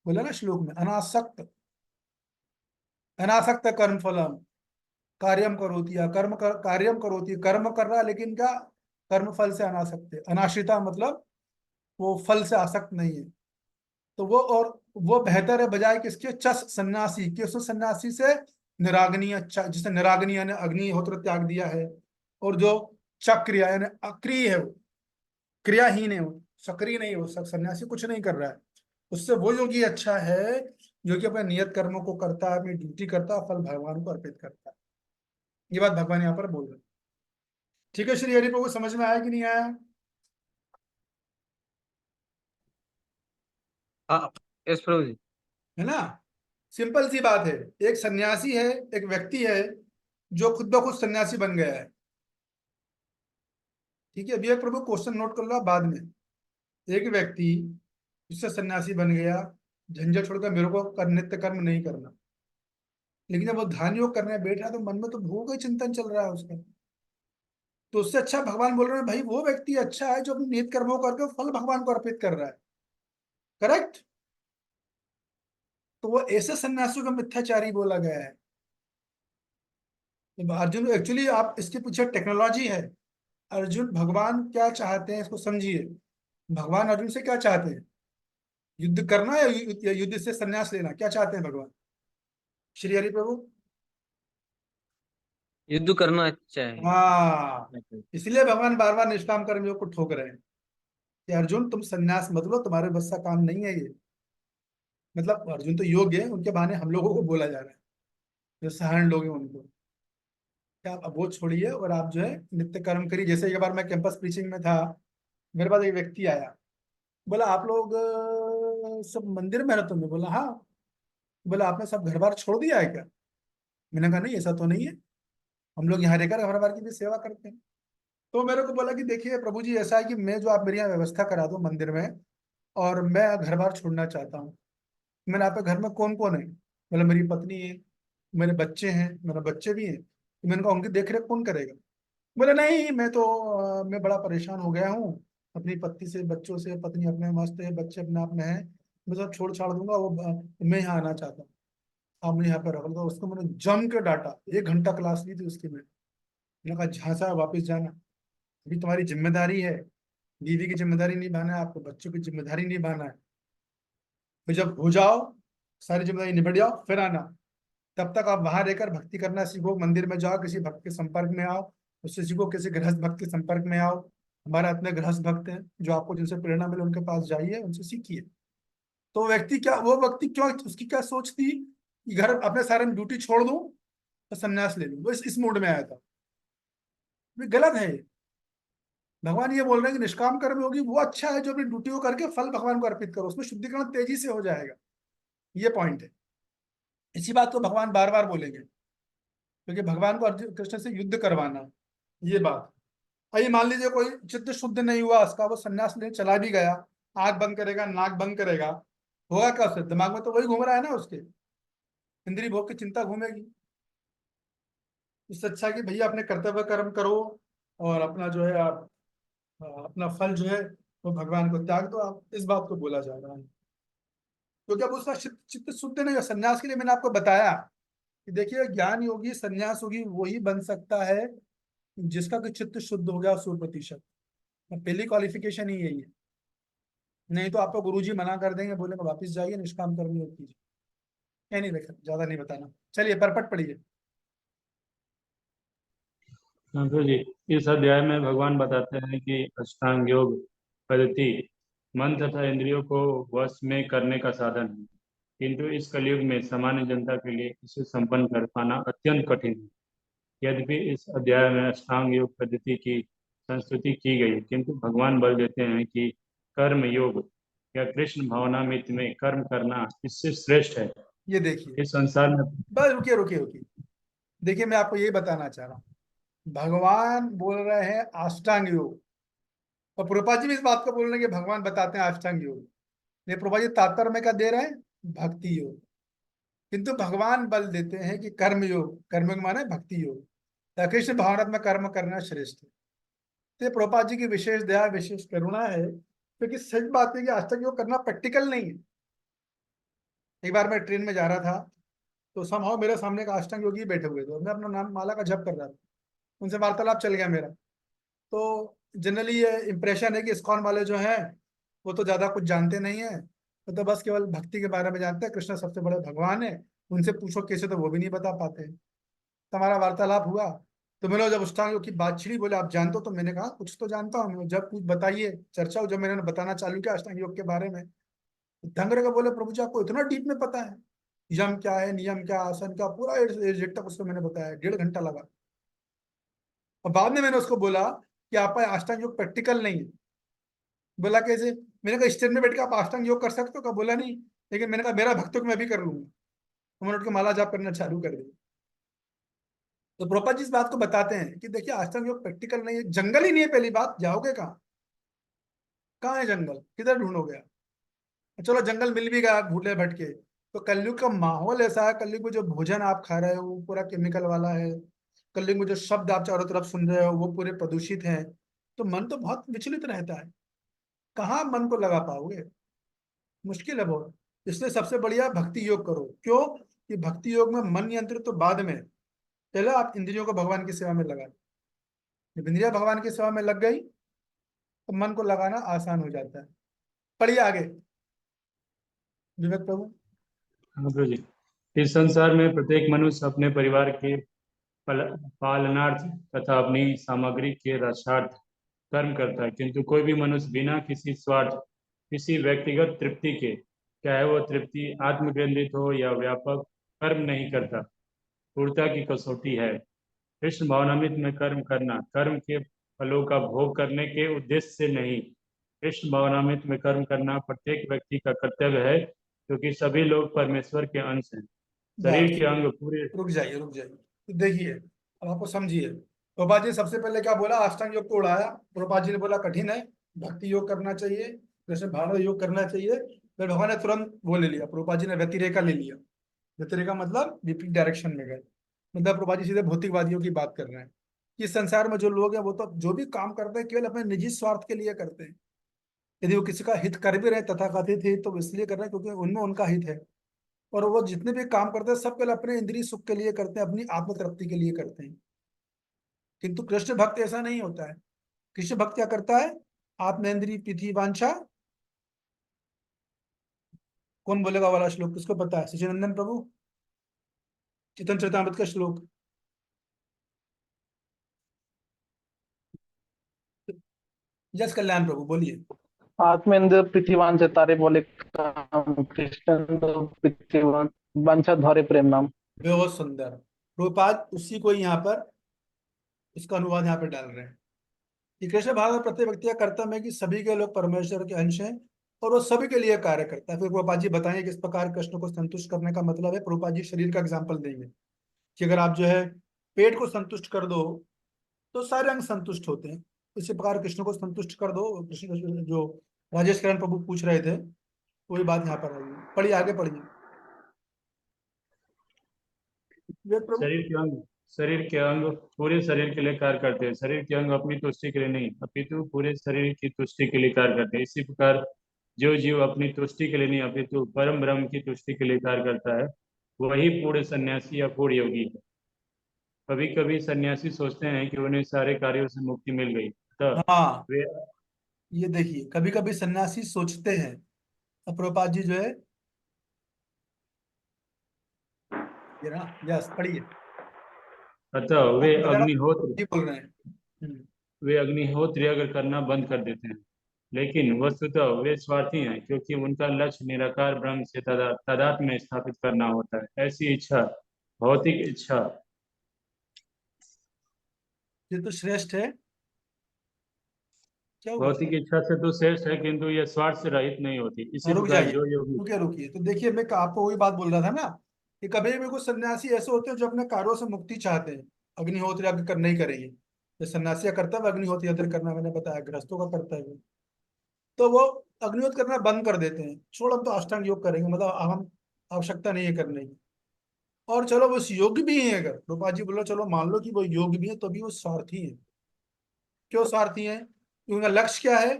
बोला ना श्लोक में, अनासक्त अनासक्त कर्म फलम, कार्यम करोति या कार्यम करोति, कर्म कर रहा है लेकिन क्या कर्म फल से अनासक्त है। अनाश्रिता मतलब वो फल से आसक्त नहीं है। तो वो, और वो बेहतर है बजाय किसके, चस सन्यासी के, उस सन्यासी से निराग्नीय, जिसने निराग्नीय यानी अग्निहोत्र त्याग दिया है, और जो चक्रिया यानी अक्रिय है, वो क्रियाहीन है, वो सक्रिय नहीं है, वो सन्यासी कुछ नहीं कर रहा है, उससे वो योगी अच्छा है जो कि अपने नियत कर्मों को करता है, अपनी ड्यूटी करता है, फल भगवान को अर्पित करता है। ये बात भगवान यहाँ पर बोल रहे हैं। ठीक है श्री हरि प्रभु, समझ में आया कि नहीं आया? हाँ यस प्रभु जी। है ना, सिंपल सी बात है। एक सन्यासी है, एक व्यक्ति है जो खुद ब खुद सन्यासी बन गया है। ठीक है, अभी एक प्रभु क्वेश्चन नोट कर लो बाद में। एक व्यक्ति जिससे सन्यासी बन गया, झंझट छोड़कर मेरे को नित्य कर्म नहीं करना, लेकिन जब वो ध्यान योग करने बैठा तो मन में तो भोग का चिंतन चल रहा है उसका। तो उससे अच्छा भगवान बोल रहे हैं भाई वो व्यक्ति अच्छा है जो अपने नियत कर्मों करके फल भगवान को अर्पित कर रहा है। करेक्ट। तो वो ऐसे सन्यासियों को मिथ्याचारी बोला गया है। तो अर्जुन एक्चुअली, आप इसके पीछे टेक्नोलॉजी है। अर्जुन भगवान क्या चाहते हैं इसको समझिए। भगवान अर्जुन से क्या चाहते हैं, युद्ध करना या युद्ध से संन्यास लेना, क्या चाहते हैं भगवान श्री हरि प्रभु? युद्ध करना अच्छा है। हाँ, इसलिए भगवान बार बार निष्काम कर्मियों को ठोक रहे हैं कि अर्जुन तुम संन्यास मत लो, तुम्हारे बस का काम नहीं है ये। मतलब अर्जुन तो योग्य है, उनके बहाने हम लोगों को बोला जा रहा है, जो साधारण लोग हैं उनको क्या आप वो छोड़िए और आप जो है नित्य कर्म करिए। जैसे एक बार मैं कैंपस प्रीचिंग में था, मेरे पास एक व्यक्ति आया, बोला आप लोग सब मंदिर में रहते हो? मैं बोला हाँ। बोला आपने सब घर बार छोड़ दिया है क्या? मैंने कहा नहीं ऐसा तो नहीं है, हम लोग यहाँ रहकर घर बार की भी सेवा करते हैं। तो मेरे को बोला कि देखिए प्रभु जी, ऐसा है कि मैं जो आप मेरे यहाँ व्यवस्था करा दो मंदिर में, और मैं घर बार छोड़ना चाहता हूँ। मैंने आपके घर में कौन कौन है? बोला मेरी पत्नी है, मेरे बच्चे हैं, मेरे बच्चे भी हैं। तो मैंने कहा उनकी देख रेख कौन करेगा? बोले नहीं मैं तो मैं बड़ा परेशान हो गया हूँ अपनी पत्नी से, बच्चों से, पत्नी अपने मस्त है, बच्चे अपने आप में है, मैं सब छोड़ छाड़ दूंगा, वो मैं यहाँ आना चाहता हूँ, आप मुझे यहाँ पे रख लो। उसको मैंने जम के डांटा, 1 घंटा क्लास ली थी उसकी मैंने कहा झांसा वापस जाना, अभी तुम्हारी जिम्मेदारी है, बीवी की जिम्मेदारी निभाना है, आपको बच्चों की जिम्मेदारी निभाना है। फिर जब हो जाओ, सारी जिम्मेदारी निबट जाओ, फिर आना। तब तक आप वहां रहकर भक्ति करना सीखो, मंदिर में जाओ, किसी भक्त के संपर्क में आओ, उससे सीखो, किसी गृहस्थ भक्त के संपर्क में आओ। हमारे अपने गृहस्थ भक्त हैं जो आपको जिनसे प्रेरणा मिले, उनके पास जाइए, उनसे सीखिए। तो वो व्यक्ति क्यों, उसकी क्या सोच थी कि घर अपने सारे ड्यूटी छोड़ दूं तो संन्यास ले लूं, वो इस मूड में आया था। ये गलत है। भगवान ये बोल रहे हैं कि निष्काम कर्म योगी वो अच्छा है जो अपनी ड्यूटी को करके फल भगवान को अर्पित करो, उसमें शुद्धिकरण तेजी से हो जाएगा। ये पॉइंट है। इसी बात को भगवान बार बार बोलेंगे, क्योंकि भगवान को अर्जुन कृष्ण से युद्ध करवाना, ये बात। आइए मान लीजिए कोई चित्त शुद्ध नहीं हुआ उसका, वो सन्यास लेने चला भी गया, आंख बंद करेगा, नाक बंद करेगा, होगा क्या उससे? दिमाग में तो वही घूम रहा है ना उसके, इंद्रिय भोग की चिंता घूमेगी। इससे अच्छा है कि भैया अपने कर्तव्य कर्म करो, और अपना जो है आप अपना फल जो है वो भगवान को त्याग दो। आप इस बात को बोला जा रहा है, क्योंकि अब उसका चित्त शुद्ध नहीं है। सन्यास के लिए मैंने आपको बताया कि देखिए ज्ञान योगी, सन्यास योगी वही बन सकता है जिसका कि चित्त शुद्ध हो गया 100%। पहली क्वालिफिकेशन ही यही है। नहीं तो आपको गुरुजी मना कर देंगे, बोलेंगे वापिस जाइए, निष्काम कर्म योग कीजिए। क्या नहीं देखा, ज्यादा नहीं बताना। चलिए परपट पढ़िए। संतो जी, इस अध्याय में भगवान बताते हैं कि अष्टांग योग पद्धति मन तथा इंद्रियों को वश में करने का साधन है, किंतु इस कलयुग में सामान्य जनता के लिए इसे संपन्न कर पाना अत्यंत कठिन है। यद्यपि इस अध्याय में अष्टांग योग पद्धति की संस्तुति की गई, किंतु भगवान बल देते हैं कि कर्म योग या कृष्ण भावनामृत में कर्म करना इससे श्रेष्ठ है। ये देखिए, इस संसार में बस रुकिए रुकिए रुकिए, देखिए मैं आपको यही बताना चाह रहा हूँ। भगवान बोल रहे हैं अष्टांग योग, और प्रभुपाद जी भी इस बात को बोल रहे हैं कि भगवान बताते हैं अष्टांग योग। ये प्रभुपाद जी तात्पर्य में क्या दे रहे हैं? भक्ति योग। किंतु भगवान बल देते हैं कि कर्म योग, कर्म योग माने भक्ति योग, कृष्ण भावनात्मक कर्म करना श्रेष्ठ है। तो प्रभुपाद जी की विशेष दया, विशेष करुणा है, क्योंकि सच बात है कि अष्टांग योग करना प्रैक्टिकल नहीं है। एक बार मैं ट्रेन में जा रहा था, तो समहाउ मेरे सामने एक अष्टांग योगी बैठे हुए थे, मैं अपना नाम माला का जप कर रहा था, उनसे वार्तालाप चल गया मेरा। तो जनरली ये इंप्रेशन है कि इस्कॉन वाले जो हैं वो तो ज्यादा कुछ जानते नहीं है, वो तो बस केवल भक्ति के बारे में जानते हैं, कृष्ण सबसे बड़े भगवान है, उनसे पूछो कैसे तो वो भी नहीं बता पाते हैं। तो हमारा वार्तालाप हुआ, तो मैंने जब अष्टांग योग की बात छिड़ी, बोले आप जानते हो? तो मैंने कहा कुछ तो जानता हूँ, जब कुछ बताइए चर्चा हो। जब मैंने बताना चालू किया अष्टांग योग के बारे में, धंगरे का बोले प्रभु जी आपको इतना डीप में पता है, यम क्या है, नियम क्या, आसन क्या, पूरा एग्जैक्ट तक उसको मैंने बताया, 1.5 घंटा लगा। और बाद में मैंने उसको बोला कि आप अष्टांग योग प्रैक्टिकल नहीं है। बोला कैसे? मैंने कहा स्टेज में बैठ के आप अष्टांग योग कर सकते हो? कहा बोला नहीं, लेकिन मैंने कहा मेरा भक्तों को मैं भी कर लूंगा। तो मैंने उठ के माला जाप करना चालू कर दिया। तो प्रभुपाद जी इस बात को बताते हैं कि देखिए अष्टांग योग प्रैक्टिकल नहीं है, जंगल ही नहीं है, पहली बात जाओगे कहाँ? कहाँ है जंगल, किधर ढूंढोगे? चलो जंगल मिल भी गया भूले भटके, तो कलयुग का माहौल ऐसा है, कलयुग में जो भोजन आप खा रहे हो वो पूरा केमिकल वाला है, कलयुग में जो शब्द आप चारों तरफ सुन रहे हो वो पूरे प्रदूषित हैं, तो मन तो बहुत विचलित रहता है, कहाँ मन को लगा पाओगे? मुश्किल है बहुत। इसलिए सबसे बढ़िया भक्ति योग करो। क्यों? कि भक्ति योग में मन नियंत्रित तो बाद में, पहले आप इंद्रियों को भगवान की सेवा में लगा। जब इंद्रिया भगवान की सेवा में लग गई तो मन को लगाना आसान हो जाता है। पढ़िए आगे विवेक प्रभु। हाँ प्रभु जी। इस संसार में प्रत्येक मनुष्य अपने परिवार के पालनार्थ तथा अपनी सामग्री के रक्षार्थ कर्म करता है, किंतु कोई भी मनुष्य बिना किसी स्वार्थ, किसी व्यक्तिगत तृप्ति के, चाहे वो तृप्ति आत्मकेंद्रित हो या व्यापक, कर्म नहीं करता। पूर्णता की कसौटी है। कृष्ण भावनामृत में कर्म करना कर्म के फलों का भोग करने के उद्देश्य से नहीं। कृष्ण भावनामृत में कर्म करना प्रत्येक व्यक्ति का कर्तव्य है, क्योंकि सभी लोग परमेश्वर के अंश हैं। शरीर के अंग पूरे रुक जाइए रुक जाइए, तो देखिए अब आपको समझिए। प्रभुपाद जी सबसे पहले क्या बोला? अष्टांग योग को उड़ाया। प्रभुपाद जी ने बोला कठिन है, भक्ति योग करना चाहिए, कृष्ण भावना योग करना चाहिए। फिर भगवान ने तुरंत वो ले लिया, प्रभुपाद जी ने व्यतिरेका ले लिया। व्यतिरेका मतलब विपरीत डायरेक्शन में गए, मतलब प्रभुपाद जी सीधे भौतिकवादियों की बात कर रहे हैं कि संसार में जो लोग हैं वो तो जो भी काम करते हैं केवल अपने निजी स्वार्थ के लिए करते हैं। यदि वो किसी का हित कर भी रहे तथाकथित हित, तो इसलिए कर रहे हैं क्योंकि उनमें उनका हित है। और वो जितने भी काम करते हैं सब केवल अपने इंद्रिय सुख के लिए करते हैं, अपनी आत्म तृप्ति के लिए करते हैं। किंतु कृष्ण भक्त ऐसा नहीं होता है। कृष्ण भक्त क्या करता है? आत्मेंद्रिय पृथ्वी वांछा, कौन बोलेगा वाला श्लोक, किसको पता है? सचिनंदन प्रभु, चेतन चरितामृत का श्लोक। जस कल्याण प्रभु बोलिए। आत्मेन्द्र पृथ्वीवान से तारे बोले काम, कृष्ण पृथ्वीवान वंशा धरे प्रेम नाम। बहुत सुंदर। प्रभुपाद उसी को यहाँ पर इसका अनुवाद यहाँ पे डाल रहे हैं कि कृष्ण भाव प्रत्येक व्यक्ति का कर्तव्य है कि सभी के लोग परमेश्वर के अंश हैं और वो सभी के लिए कार्य करता है। फिर प्रभुपाद जी बताएंगे किस प्रकार कृष्ण को संतुष्ट करने का मतलब है। प्रभुपाद जी शरीर का एग्जाम्पल देंगे कि अगर आप जो है पेट को संतुष्ट कर दो तो सारे अंग संतुष्ट होते हैं। इसी प्रकार कृष्ण को संतुष्ट कर दो। कृष्ण जो राजेश किरण प्रभु पूछ रहे थे वही बात यहाँ पर आई है। पढ़िए आगे पढ़िए प्रभु। शरीर के अंग पूरे शरीर के लिए कार्य करते हैं। शरीर के अंग अपनी तुष्टि के लिए नहीं, अपितु पूरे शरीर की तुष्टि के लिए कार्य करते हैं। इसी प्रकार जो जीव अपनी तुष्टि के लिए नहीं अपितु परम ब्रह्म की तुष्टि के लिए कार्य करता है, वही पूर्ण सन्यासी या पूर्ण योगी है। कभी कभी सन्यासी सोचते हैं कि उन्हें सारे कार्यों से मुक्ति मिल गई, तो हाँ वे ये देखिए कभी कभी सन्यासी सोचते हैं। अब प्रभुपाद जी जो है ये ना, यस पढ़िए। अतः वे अग्निहोत्र जी बोल रहे हैं। वे अग्निहोत्र अगर करना बंद कर देते हैं। लेकिन वस्तुतः वे स्वार्थी हैं, क्योंकि उनका लक्ष्य निराकार ब्रह्म से तादात्म्य में स्थापित करना होता है। ऐसी इच्छा, भौतिक इच्छा, ये तो श्रेष्ठ है। क्या हुआ? भौतिक इच्छा से तो श्रेष्ठ है, किंतु यह स्वार्थ से रहित नहीं होती। इसी रुक प्रकार जाइए, जो योगी रुकिए रुकिए। तो देखिए मैं आपको वही बात बोल रहा था ना कि कभी भी कुछ सन्यासी ऐसे होते हैं जो अपने कार्यों से मुक्ति चाहते हैं। अग्निहोत्र यज्ञ कर नहीं करेंगे, ये सन्यासी का कर्तव्य अग्निहोत्र यज्ञ करना, मैंने बताया गृहस्थों का कर्तव्य। तो वो अग्निहोत्र करना बंद कर देते हैं, छोड़ हम तो अष्टांग योग करेंगे, मतलब हम आवश्यकता नहीं है करने की। और चलो वो योग्य भी है, अगर रूपा जी बोलो चलो मान लो कि वो योग्य भी है तो भी वो स्वार्थी है। क्यों स्वार्थी है? क्योंकि उनका लक्ष्य क्या है?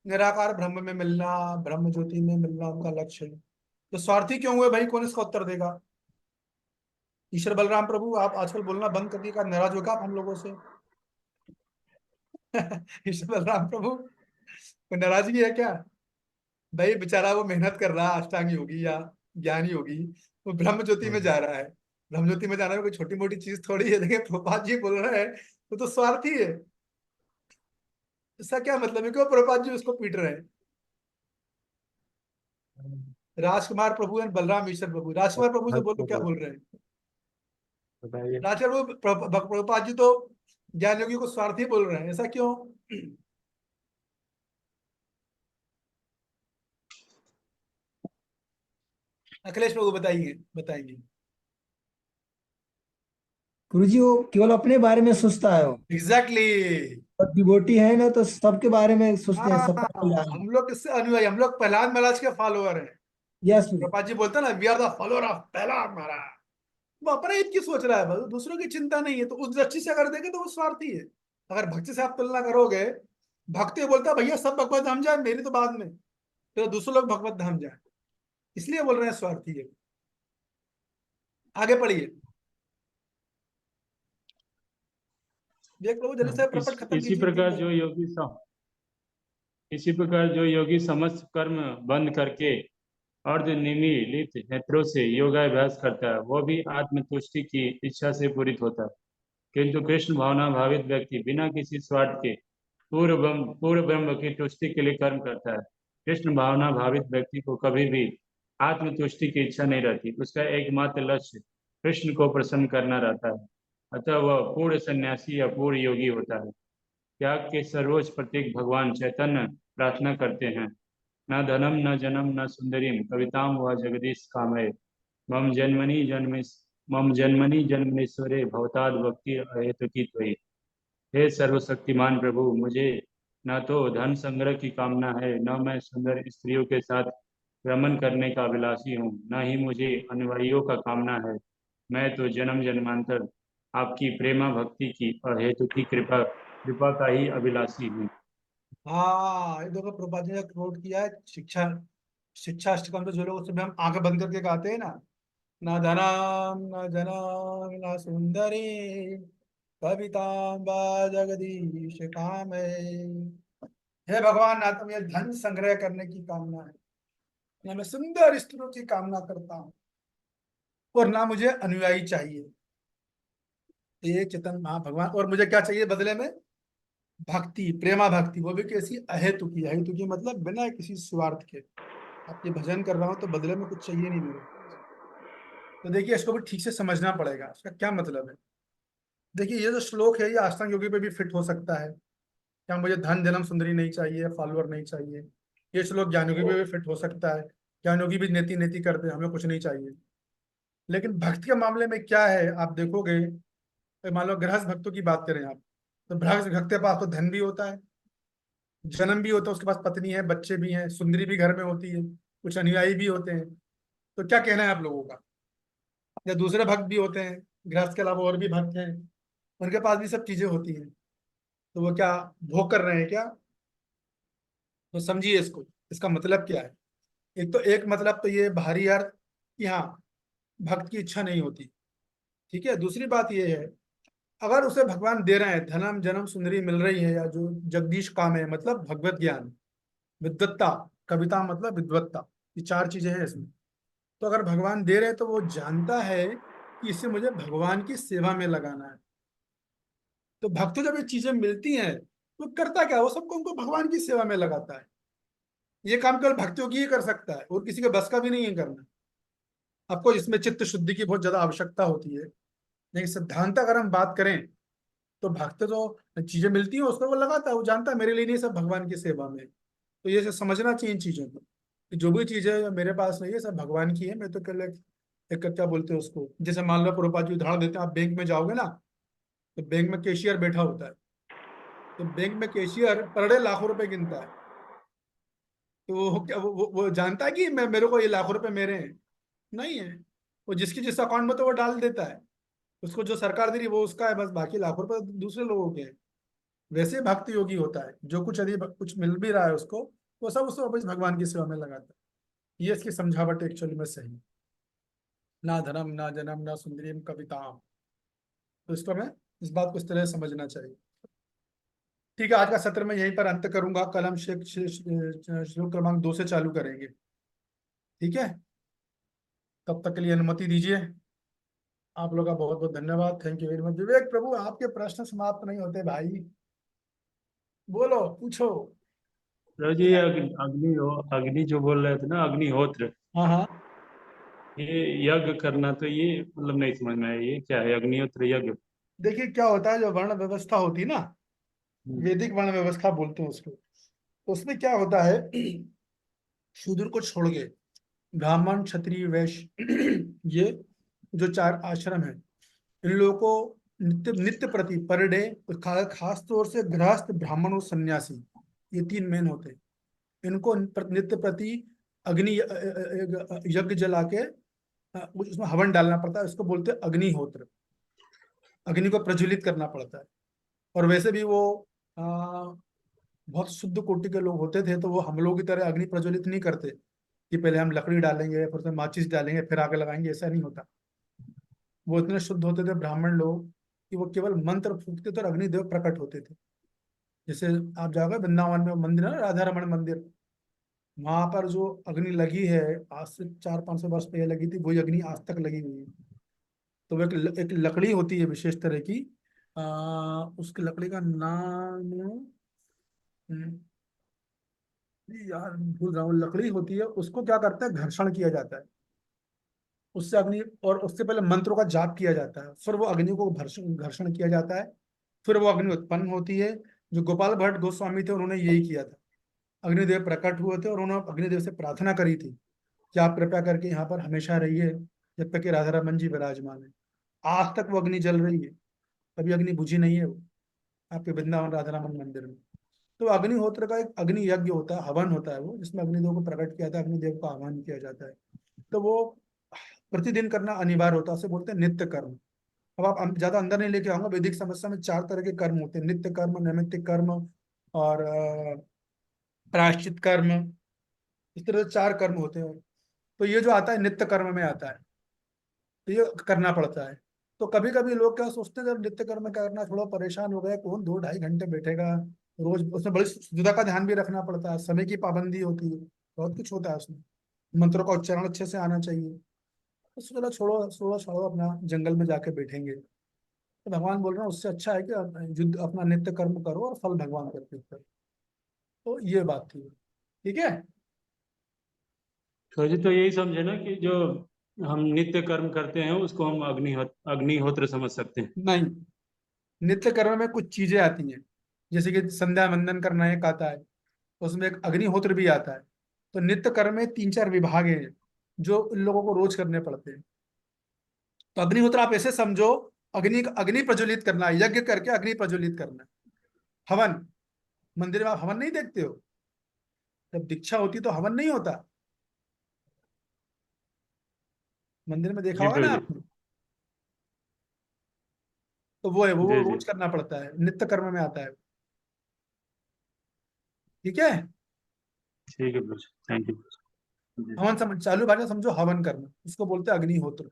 निराकार ब्रह्म में मिलना, ब्रह्म ज्योति में मिलना उनका लक्ष्य है। तो स्वार्थी क्यों हुए भाई? कौन इसका उत्तर देगा? ईश्वर बलराम प्रभु, आप आजकल बोलना बंद कर दिए, का नाराज होगा आप हम लोगों से? ईश्वर बलराम प्रभु, कोई नाराजगी है क्या? भाई बेचारा वो मेहनत कर रहा है, अष्टांग योगी या ज्ञानी योगी, वो ब्रह्म ज्योति में जा रहा है। ब्रह्म ज्योति में जाना में कोई छोटी मोटी चीज थोड़ी है, लेकिन प्रभुपाद जी बोल रहे हैं वो तो स्वार्थी है। इसका क्या मतलब है? क्यों प्रभुपाद जी उसको पीट रहे हैं? राजकुमार प्रभु एंड बलराम ईश्वर प्रभु, राजकुमार प्रभु से बोलो क्या बोल रहे हैं? बताइए। राजकुमार प्रभुपाद जी तो ज्ञान योगी को स्वार्थी बोल रहे हैं, ऐसा क्यों? अखिलेश प्रभु बताइए, बताएंगे। गुरुजी वो केवल अपने बारे में सोचता है वो, एग्जैक्टली। और डिवोटी है ना तो सबके बारे में सोचते हैं, सबका कल्याण। हम लोग किससे अनुयायी? हम लोग प्रहलाद महाराज के फॉलोअर हैं। यस प्रभुपाद जी बोलते हैं ना, we are the follower of Prahlad Maharaj. वो अपने हित की सोच रहा है बस, दूसरों की चिंता नहीं है। तो उस दृष्टि से अगर देखें तो वो स्वार्थी है। अगर भक्ति से आप तुलना करोगे, भक्ति बोलता है भैया सब भगवत धाम जाए, मेरी तो बाद में, तो दूसरे लोग भगवत धाम जाए, इसलिए बोल रहे हैं स्वार्थी है। आगे पढ़िए, देख लो जल्दी से प्रपट खत्म इसी कीजिए। प्रकार जो योगी समस्त कर्म बंद करके अर्धनिमीलित नेत्रों से योगाभ्यास करता है, वो भी आत्मतुष्टि की इच्छा से पूरित होता है। किंतु कृष्ण भावना भावित व्यक्ति बिना किसी स्वार्थ के पूर्ण ब्रह्म की तुष्टि के लिए कर्म करता है। कृष्ण भावना भावित व्यक्ति को कभी भी आत्मतुष्टि की इच्छा नहीं रहती, उसका एकमात्र लक्ष्य कृष्ण को प्रसन्न करना रहता है। अतः वह पूर्ण सन्यासी या पूर्ण योगी होता है। त्याग के सर्वोच्च प्रतीक भगवान चैतन्य प्रार्थना करते हैं, न धनम न जन्म न सुंदरीम कविताम व जगदीश कामये मम जन्मनि जन्मनेश्वरे भवताद भक्ति अहेतुकी त्वयि। हे सर्वशक्तिमान प्रभु, मुझे न तो धन संग्रह की कामना है, न मैं सुंदर स्त्रियों के साथ भ्रमण करने का अभिलाषी हूँ, न ही मुझे अनुयायियों का कामना है। मैं तो जन्म जन्मांतर आपकी प्रेमा भक्ति की और हेतु की कृपा का ही अभिलाषी हूँ। हाँ, ये देखो प्रभुपाद जी ने कोट किया है, शिक्षा अष्टकम पे जो लोग उसमें हम आंखें बंद करके गाते हैं ना धनम न जनम न सुंदरी कविताम्बा जगदीश काम। हे भगवान, ना तो मुझे धन संग्रह करने की कामना है, ना मैं सुंदर स्त्रियों की कामना करता हूँ, और ना मुझे अनुयायी चाहिए। ये चेतन भगवान, और मुझे क्या चाहिए बदले में? भक्ति, प्रेमा भक्ति, वो भी कैसी? अहेतु की। अहेतु की मतलब बिना किसी स्वार्थ के। आपके भजन कर रहा हूं तो बदले में कुछ चाहिए नहीं मेरे। तो देखिए इसको भी ठीक से समझना पड़ेगा, इसका क्या मतलब है। देखिए ये जो श्लोक है ये अष्टांग योगी पे भी फिट हो सकता है। क्या मुझे धन जन्म सुंदरी नहीं चाहिए, फॉलोअर नहीं चाहिए। ये श्लोक ज्ञान योगी पे भी फिट हो सकता है। ज्ञान योगी भी नेति नेति करते हैं, हमें कुछ नहीं चाहिए। लेकिन भक्ति के मामले में क्या है, आप देखोगे, मान लो गृहस्थ भक्तों की बात करें आप, तो गृहस्थ भक्त के पास तो धन भी होता है, जन्म भी होता है, उसके पास पत्नी है, बच्चे भी हैं, सुंदरी भी घर में होती है, कुछ अनुयायी भी होते हैं। तो क्या कहना है आप लोगों का? या दूसरे भक्त भी होते हैं, गृहस्थ के अलावा और भी भक्त हैं, उनके पास भी सब चीजें होती हैं, तो वो क्या भोग कर रहे हैं क्या? तो समझिए इसको, इसका मतलब क्या है। एक तो एक मतलब तो ये बाहरी अर्थ कि हाँ भक्त की इच्छा नहीं होती, ठीक है। दूसरी बात ये है, अगर उसे भगवान दे रहे हैं, धनम जन्म सुंदरी मिल रही है, या जो जगदीश काम है मतलब भगवत ज्ञान, विद्वत्ता, कविता मतलब विद्वत्ता, ये चार चीजें हैं इसमें। तो अगर भगवान दे रहे हैं तो वो जानता है कि इससे मुझे भगवान की सेवा में लगाना है। तो भक्त को जब ये चीजें मिलती हैं तो करता क्या, वो सबको उनको भगवान की सेवा में लगाता है। ये काम केवल भक्तों की ही कर सकता है, और किसी के बस का भी नहीं है करना। आपको इसमें चित्त शुद्धि की बहुत ज्यादा आवश्यकता होती है। लेकिन सिद्धांत अगर हम बात करें तो भक्त जो चीजें मिलती हैं उसको वो लगाता है, वो जानता है मेरे लिए नहीं, सब भगवान की सेवा में। तो ये समझना चाहिए इन चीजों को, कि जो भी चीज है मेरे पास नहीं है, सब भगवान की है। मैं तो कल एक क्या बोलते हैं उसको, जैसे मान लो प्रभुपाद जी उदाहरण देते हैं, आप बैंक में जाओगे ना, तो बैंक में कैशियर बैठा होता है, तो बैंक में कैशियर पर डे लाखों रुपए गिनता है। तो वो जानता है कि मैं, मेरे को ये लाखों रुपए मेरे हैं? नहीं है। वो जिसकी जिस अकाउंट में तो वो डाल देता है, उसको जो सरकार दे रही है वो उसका है, बस बाकी लाखों रुपए दूसरे लोगों के हैं। वैसे भक्ति योगी होता है, जो कुछ यदि कुछ मिल भी रहा है उसको, वो सब उसको वापस भगवान की सेवा में लगाता है। ये इसकी समझावट एक्चुअली में सही है। ना धनम ना जनम ना सुंदरीम कविताम। तो इसको हमें इस बात को इस तरह से समझना चाहिए। ठीक है, आज का सत्र मैं यहीं पर अंत करूंगा। कल हम श्लोक क्रमांक 2 से चालू करेंगे। ठीक है, तब तक के लिए अनुमति दीजिए। आप लोग का बहुत बहुत धन्यवाद। Thank you very much. Vivek Prabhu, आपके प्रश्न समाप्त नहीं होते भाई, बोलो पूछो। प्रभु जी, अग्नि जो बोल रहे थे ना, अग्निहोत्र, हाँ हाँ, ये यज्ञ करना, तो ये मतलब नहीं समझ में आया, ये क्या है अग्निहोत्र यज्ञ? देखिए क्या होता है, जो वर्ण व्यवस्था होती है ना, वैदिक वर्ण व्यवस्था बोलते हैं उसको, तो उसमें क्या होता है, शूद्र को छोड़ के ब्राह्मण क्षत्रिय वैश्य ये जो 4 आश्रम है, इन लोगों को नित्य नित्य प्रति पर डे, खास तौर से गृहस्थ ब्राह्मण और सन्यासी, ये 3 मेन होते हैं। इनको नित्य प्रति अग्नि यज्ञ जला के उसमें हवन डालना पड़ता है। इसको बोलते हैं अग्निहोत्र। अग्नि को प्रज्वलित करना पड़ता है। और वैसे भी वो बहुत शुद्ध कोटि के लोग होते थे, तो वो हम लोग की तरह अग्नि प्रज्वलित नहीं करते कि पहले हम लकड़ी डालेंगे फिर उसमें माचिस डालेंगे फिर आग लगाएंगे, ऐसा नहीं होता। वो इतने शुद्ध होते थे ब्राह्मण लोग कि वो केवल मंत्र फूकते थे और अग्निदेव प्रकट होते थे। जैसे आप जाओगे वृंदावन में मंदिर है ना, राधा रमण मंदिर, वहां पर जो अग्नि लगी है, आज से 400-500 वर्ष पहले लगी थी, वही अग्नि आज तक लगी हुई है। तो वो एक लकड़ी होती है विशेष तरह की, उसकी लकड़ी का नाम यार भूल रहा हूँ। लकड़ी होती है, उसको क्या करता है, घर्षण किया जाता है उससे अग्नि, और उससे पहले मंत्रों का जाप किया जाता है, फिर वो अग्नि को घर्षण घर्षण किया जाता है, फिर वो अग्नि उत्पन्न होती है। जो गोपाल भट्ट गोस्वामी थे, उन्होंने यही किया था। अग्निदेव प्रकट हुए थे और उन्होंने अग्निदेव से प्रार्थना करी थी कि आप कृपया करके यहाँ पर हमेशा रहिए जब तक कि राधा रमन जी विराजमान है। आज तक वो अग्नि जल रही है, कभी अग्नि बुझी नहीं है वो आपके वृंदावन राधा रमन मंदिर में। तो अग्निहोत्र का एक अग्नि यज्ञ होता है, हवन होता है वो, जिसमें अग्निदेव को प्रकट किया था, अग्निदेव का आह्वान किया जाता है। तो वो प्रतिदिन करना अनिवार्य होता है, उसे बोलते हैं नित्य कर्म। अब आप ज्यादा अंदर नहीं लेके आऊंगा, वैदिक समस्या में 4 तरह के कर्म होते हैं, नित्य कर्म, नैमित्तिक कर्म और प्रायश्चित कर्म। इस तरह से 4 कर्म होते हैं। तो ये जो आता है नित्य कर्म में आता है, तो ये करना पड़ता है। तो कभी कभी लोग क्या सोचते हैं, जब नित्य कर्म करना थोड़ा परेशान हो गए, कौन 2-2.5 घंटे बैठेगा रोज, उसमें बड़ी शुद्धता का ध्यान भी रखना पड़ता है, समय की पाबंदी होती है, बहुत कुछ होता है उसमें, मंत्रों का उच्चारण अच्छे से आना चाहिए। तो चलो छोड़ो छोड़ो छोड़ो, अपना जंगल में जाके बैठेंगे। तो भगवान बोल रहे हैं उससे अच्छा है कि युद्ध अपना नित्य कर्म करो और फल भगवान करते करो। तो ये बात थी। ठीक है, तो जी, तो यही समझे ना कि जो हम नित्य कर्म करते हैं उसको हम अग्निहोत्र समझ सकते हैं। नहीं, नित्य कर्म में कुछ चीजें आती हैं, जैसे कि संध्या वंदन करना एक आता है, उसमें एक अग्निहोत्र भी आता है। तो नित्य कर्म में 3-4 विभाग हैं जो इन लोगों को रोज करने पड़ते हैं। तो अग्निहोत्र आप ऐसे समझो, अग्नि अग्नि प्रज्वलित करना, यज्ञ करके अग्नि प्रज्वलित करना। हवन, मंदिर में आप हवन नहीं देखते हो, जब दीक्षा होती तो हवन नहीं होता, मंदिर में देखा जी होगा ना प्रभु जी। आपने। तो वो है, वो जी जी। रोज करना पड़ता है, नित्य कर्म में आता है। ठीक है, ठीक है प्रभु जी, थैंक यू। जी। हवन समझ, चालू भाषा समझो हवन करना, उसको बोलते हैं अग्निहोत्र।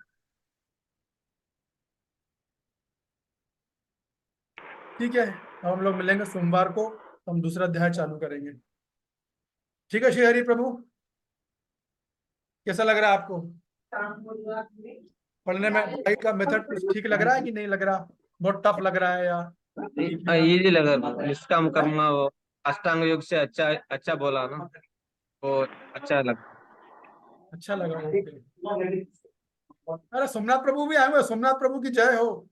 ठीक है, अब हम लोग मिलेंगे सोमवार को, तो हम दूसरा अध्याय चालू करेंगे। ठीक है श्री हरि प्रभु, कैसा लग रहा है आपको पढ़ने में? पढ़ाई का मेथड कुछ ठीक लग रहा है कि नहीं लग रहा, बहुत टफ लग रहा है या ठीक है? इजी लगा, निष्काम कर्म वो अष्टांग योग से अच्छा अच्छा बोला ना, वो अच्छा लगा। अच्छा लगा, ओके। अरे सोमनाथ प्रभु भी आए हुए, सोमनाथ प्रभु की जय हो।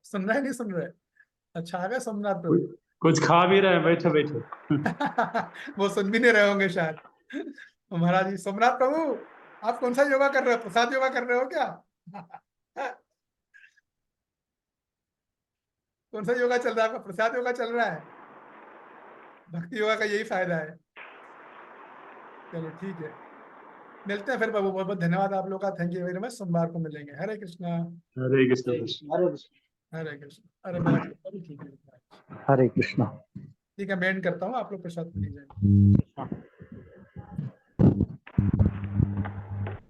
सुन रहे नहीं सुन रहे? अच्छा आ गए सोमनाथ प्रभु। कुछ खा भी रहे हैं बैठे बैठे। वो सुन भी नहीं रहे होंगे शायद। महाराज जी, सोमनाथ प्रभु आप कौन सा योगा कर रहे हो, प्रसाद योगा कर रहे हो क्या? कौन सा योगा चल रहा है आपका? प्रसाद योगा चल रहा है? भक्ति योगा का यही फायदा है। चलो ठीक है, मिलते हैं फिर बाबू। बहुत बहुत धन्यवाद आप लोग का, थैंक यू वेरी मच। सोमवार को मिलेंगे। हरे कृष्णा। हरे कृष्ण कृष्ण। हरे कृष्ण। हरे कृष्ण। अरे मेरा खाता भी ठीक है। हरे कृष्ण। ठीक है, मैं एंड करता हूँ, आप लोग प्रसाद लीजिए।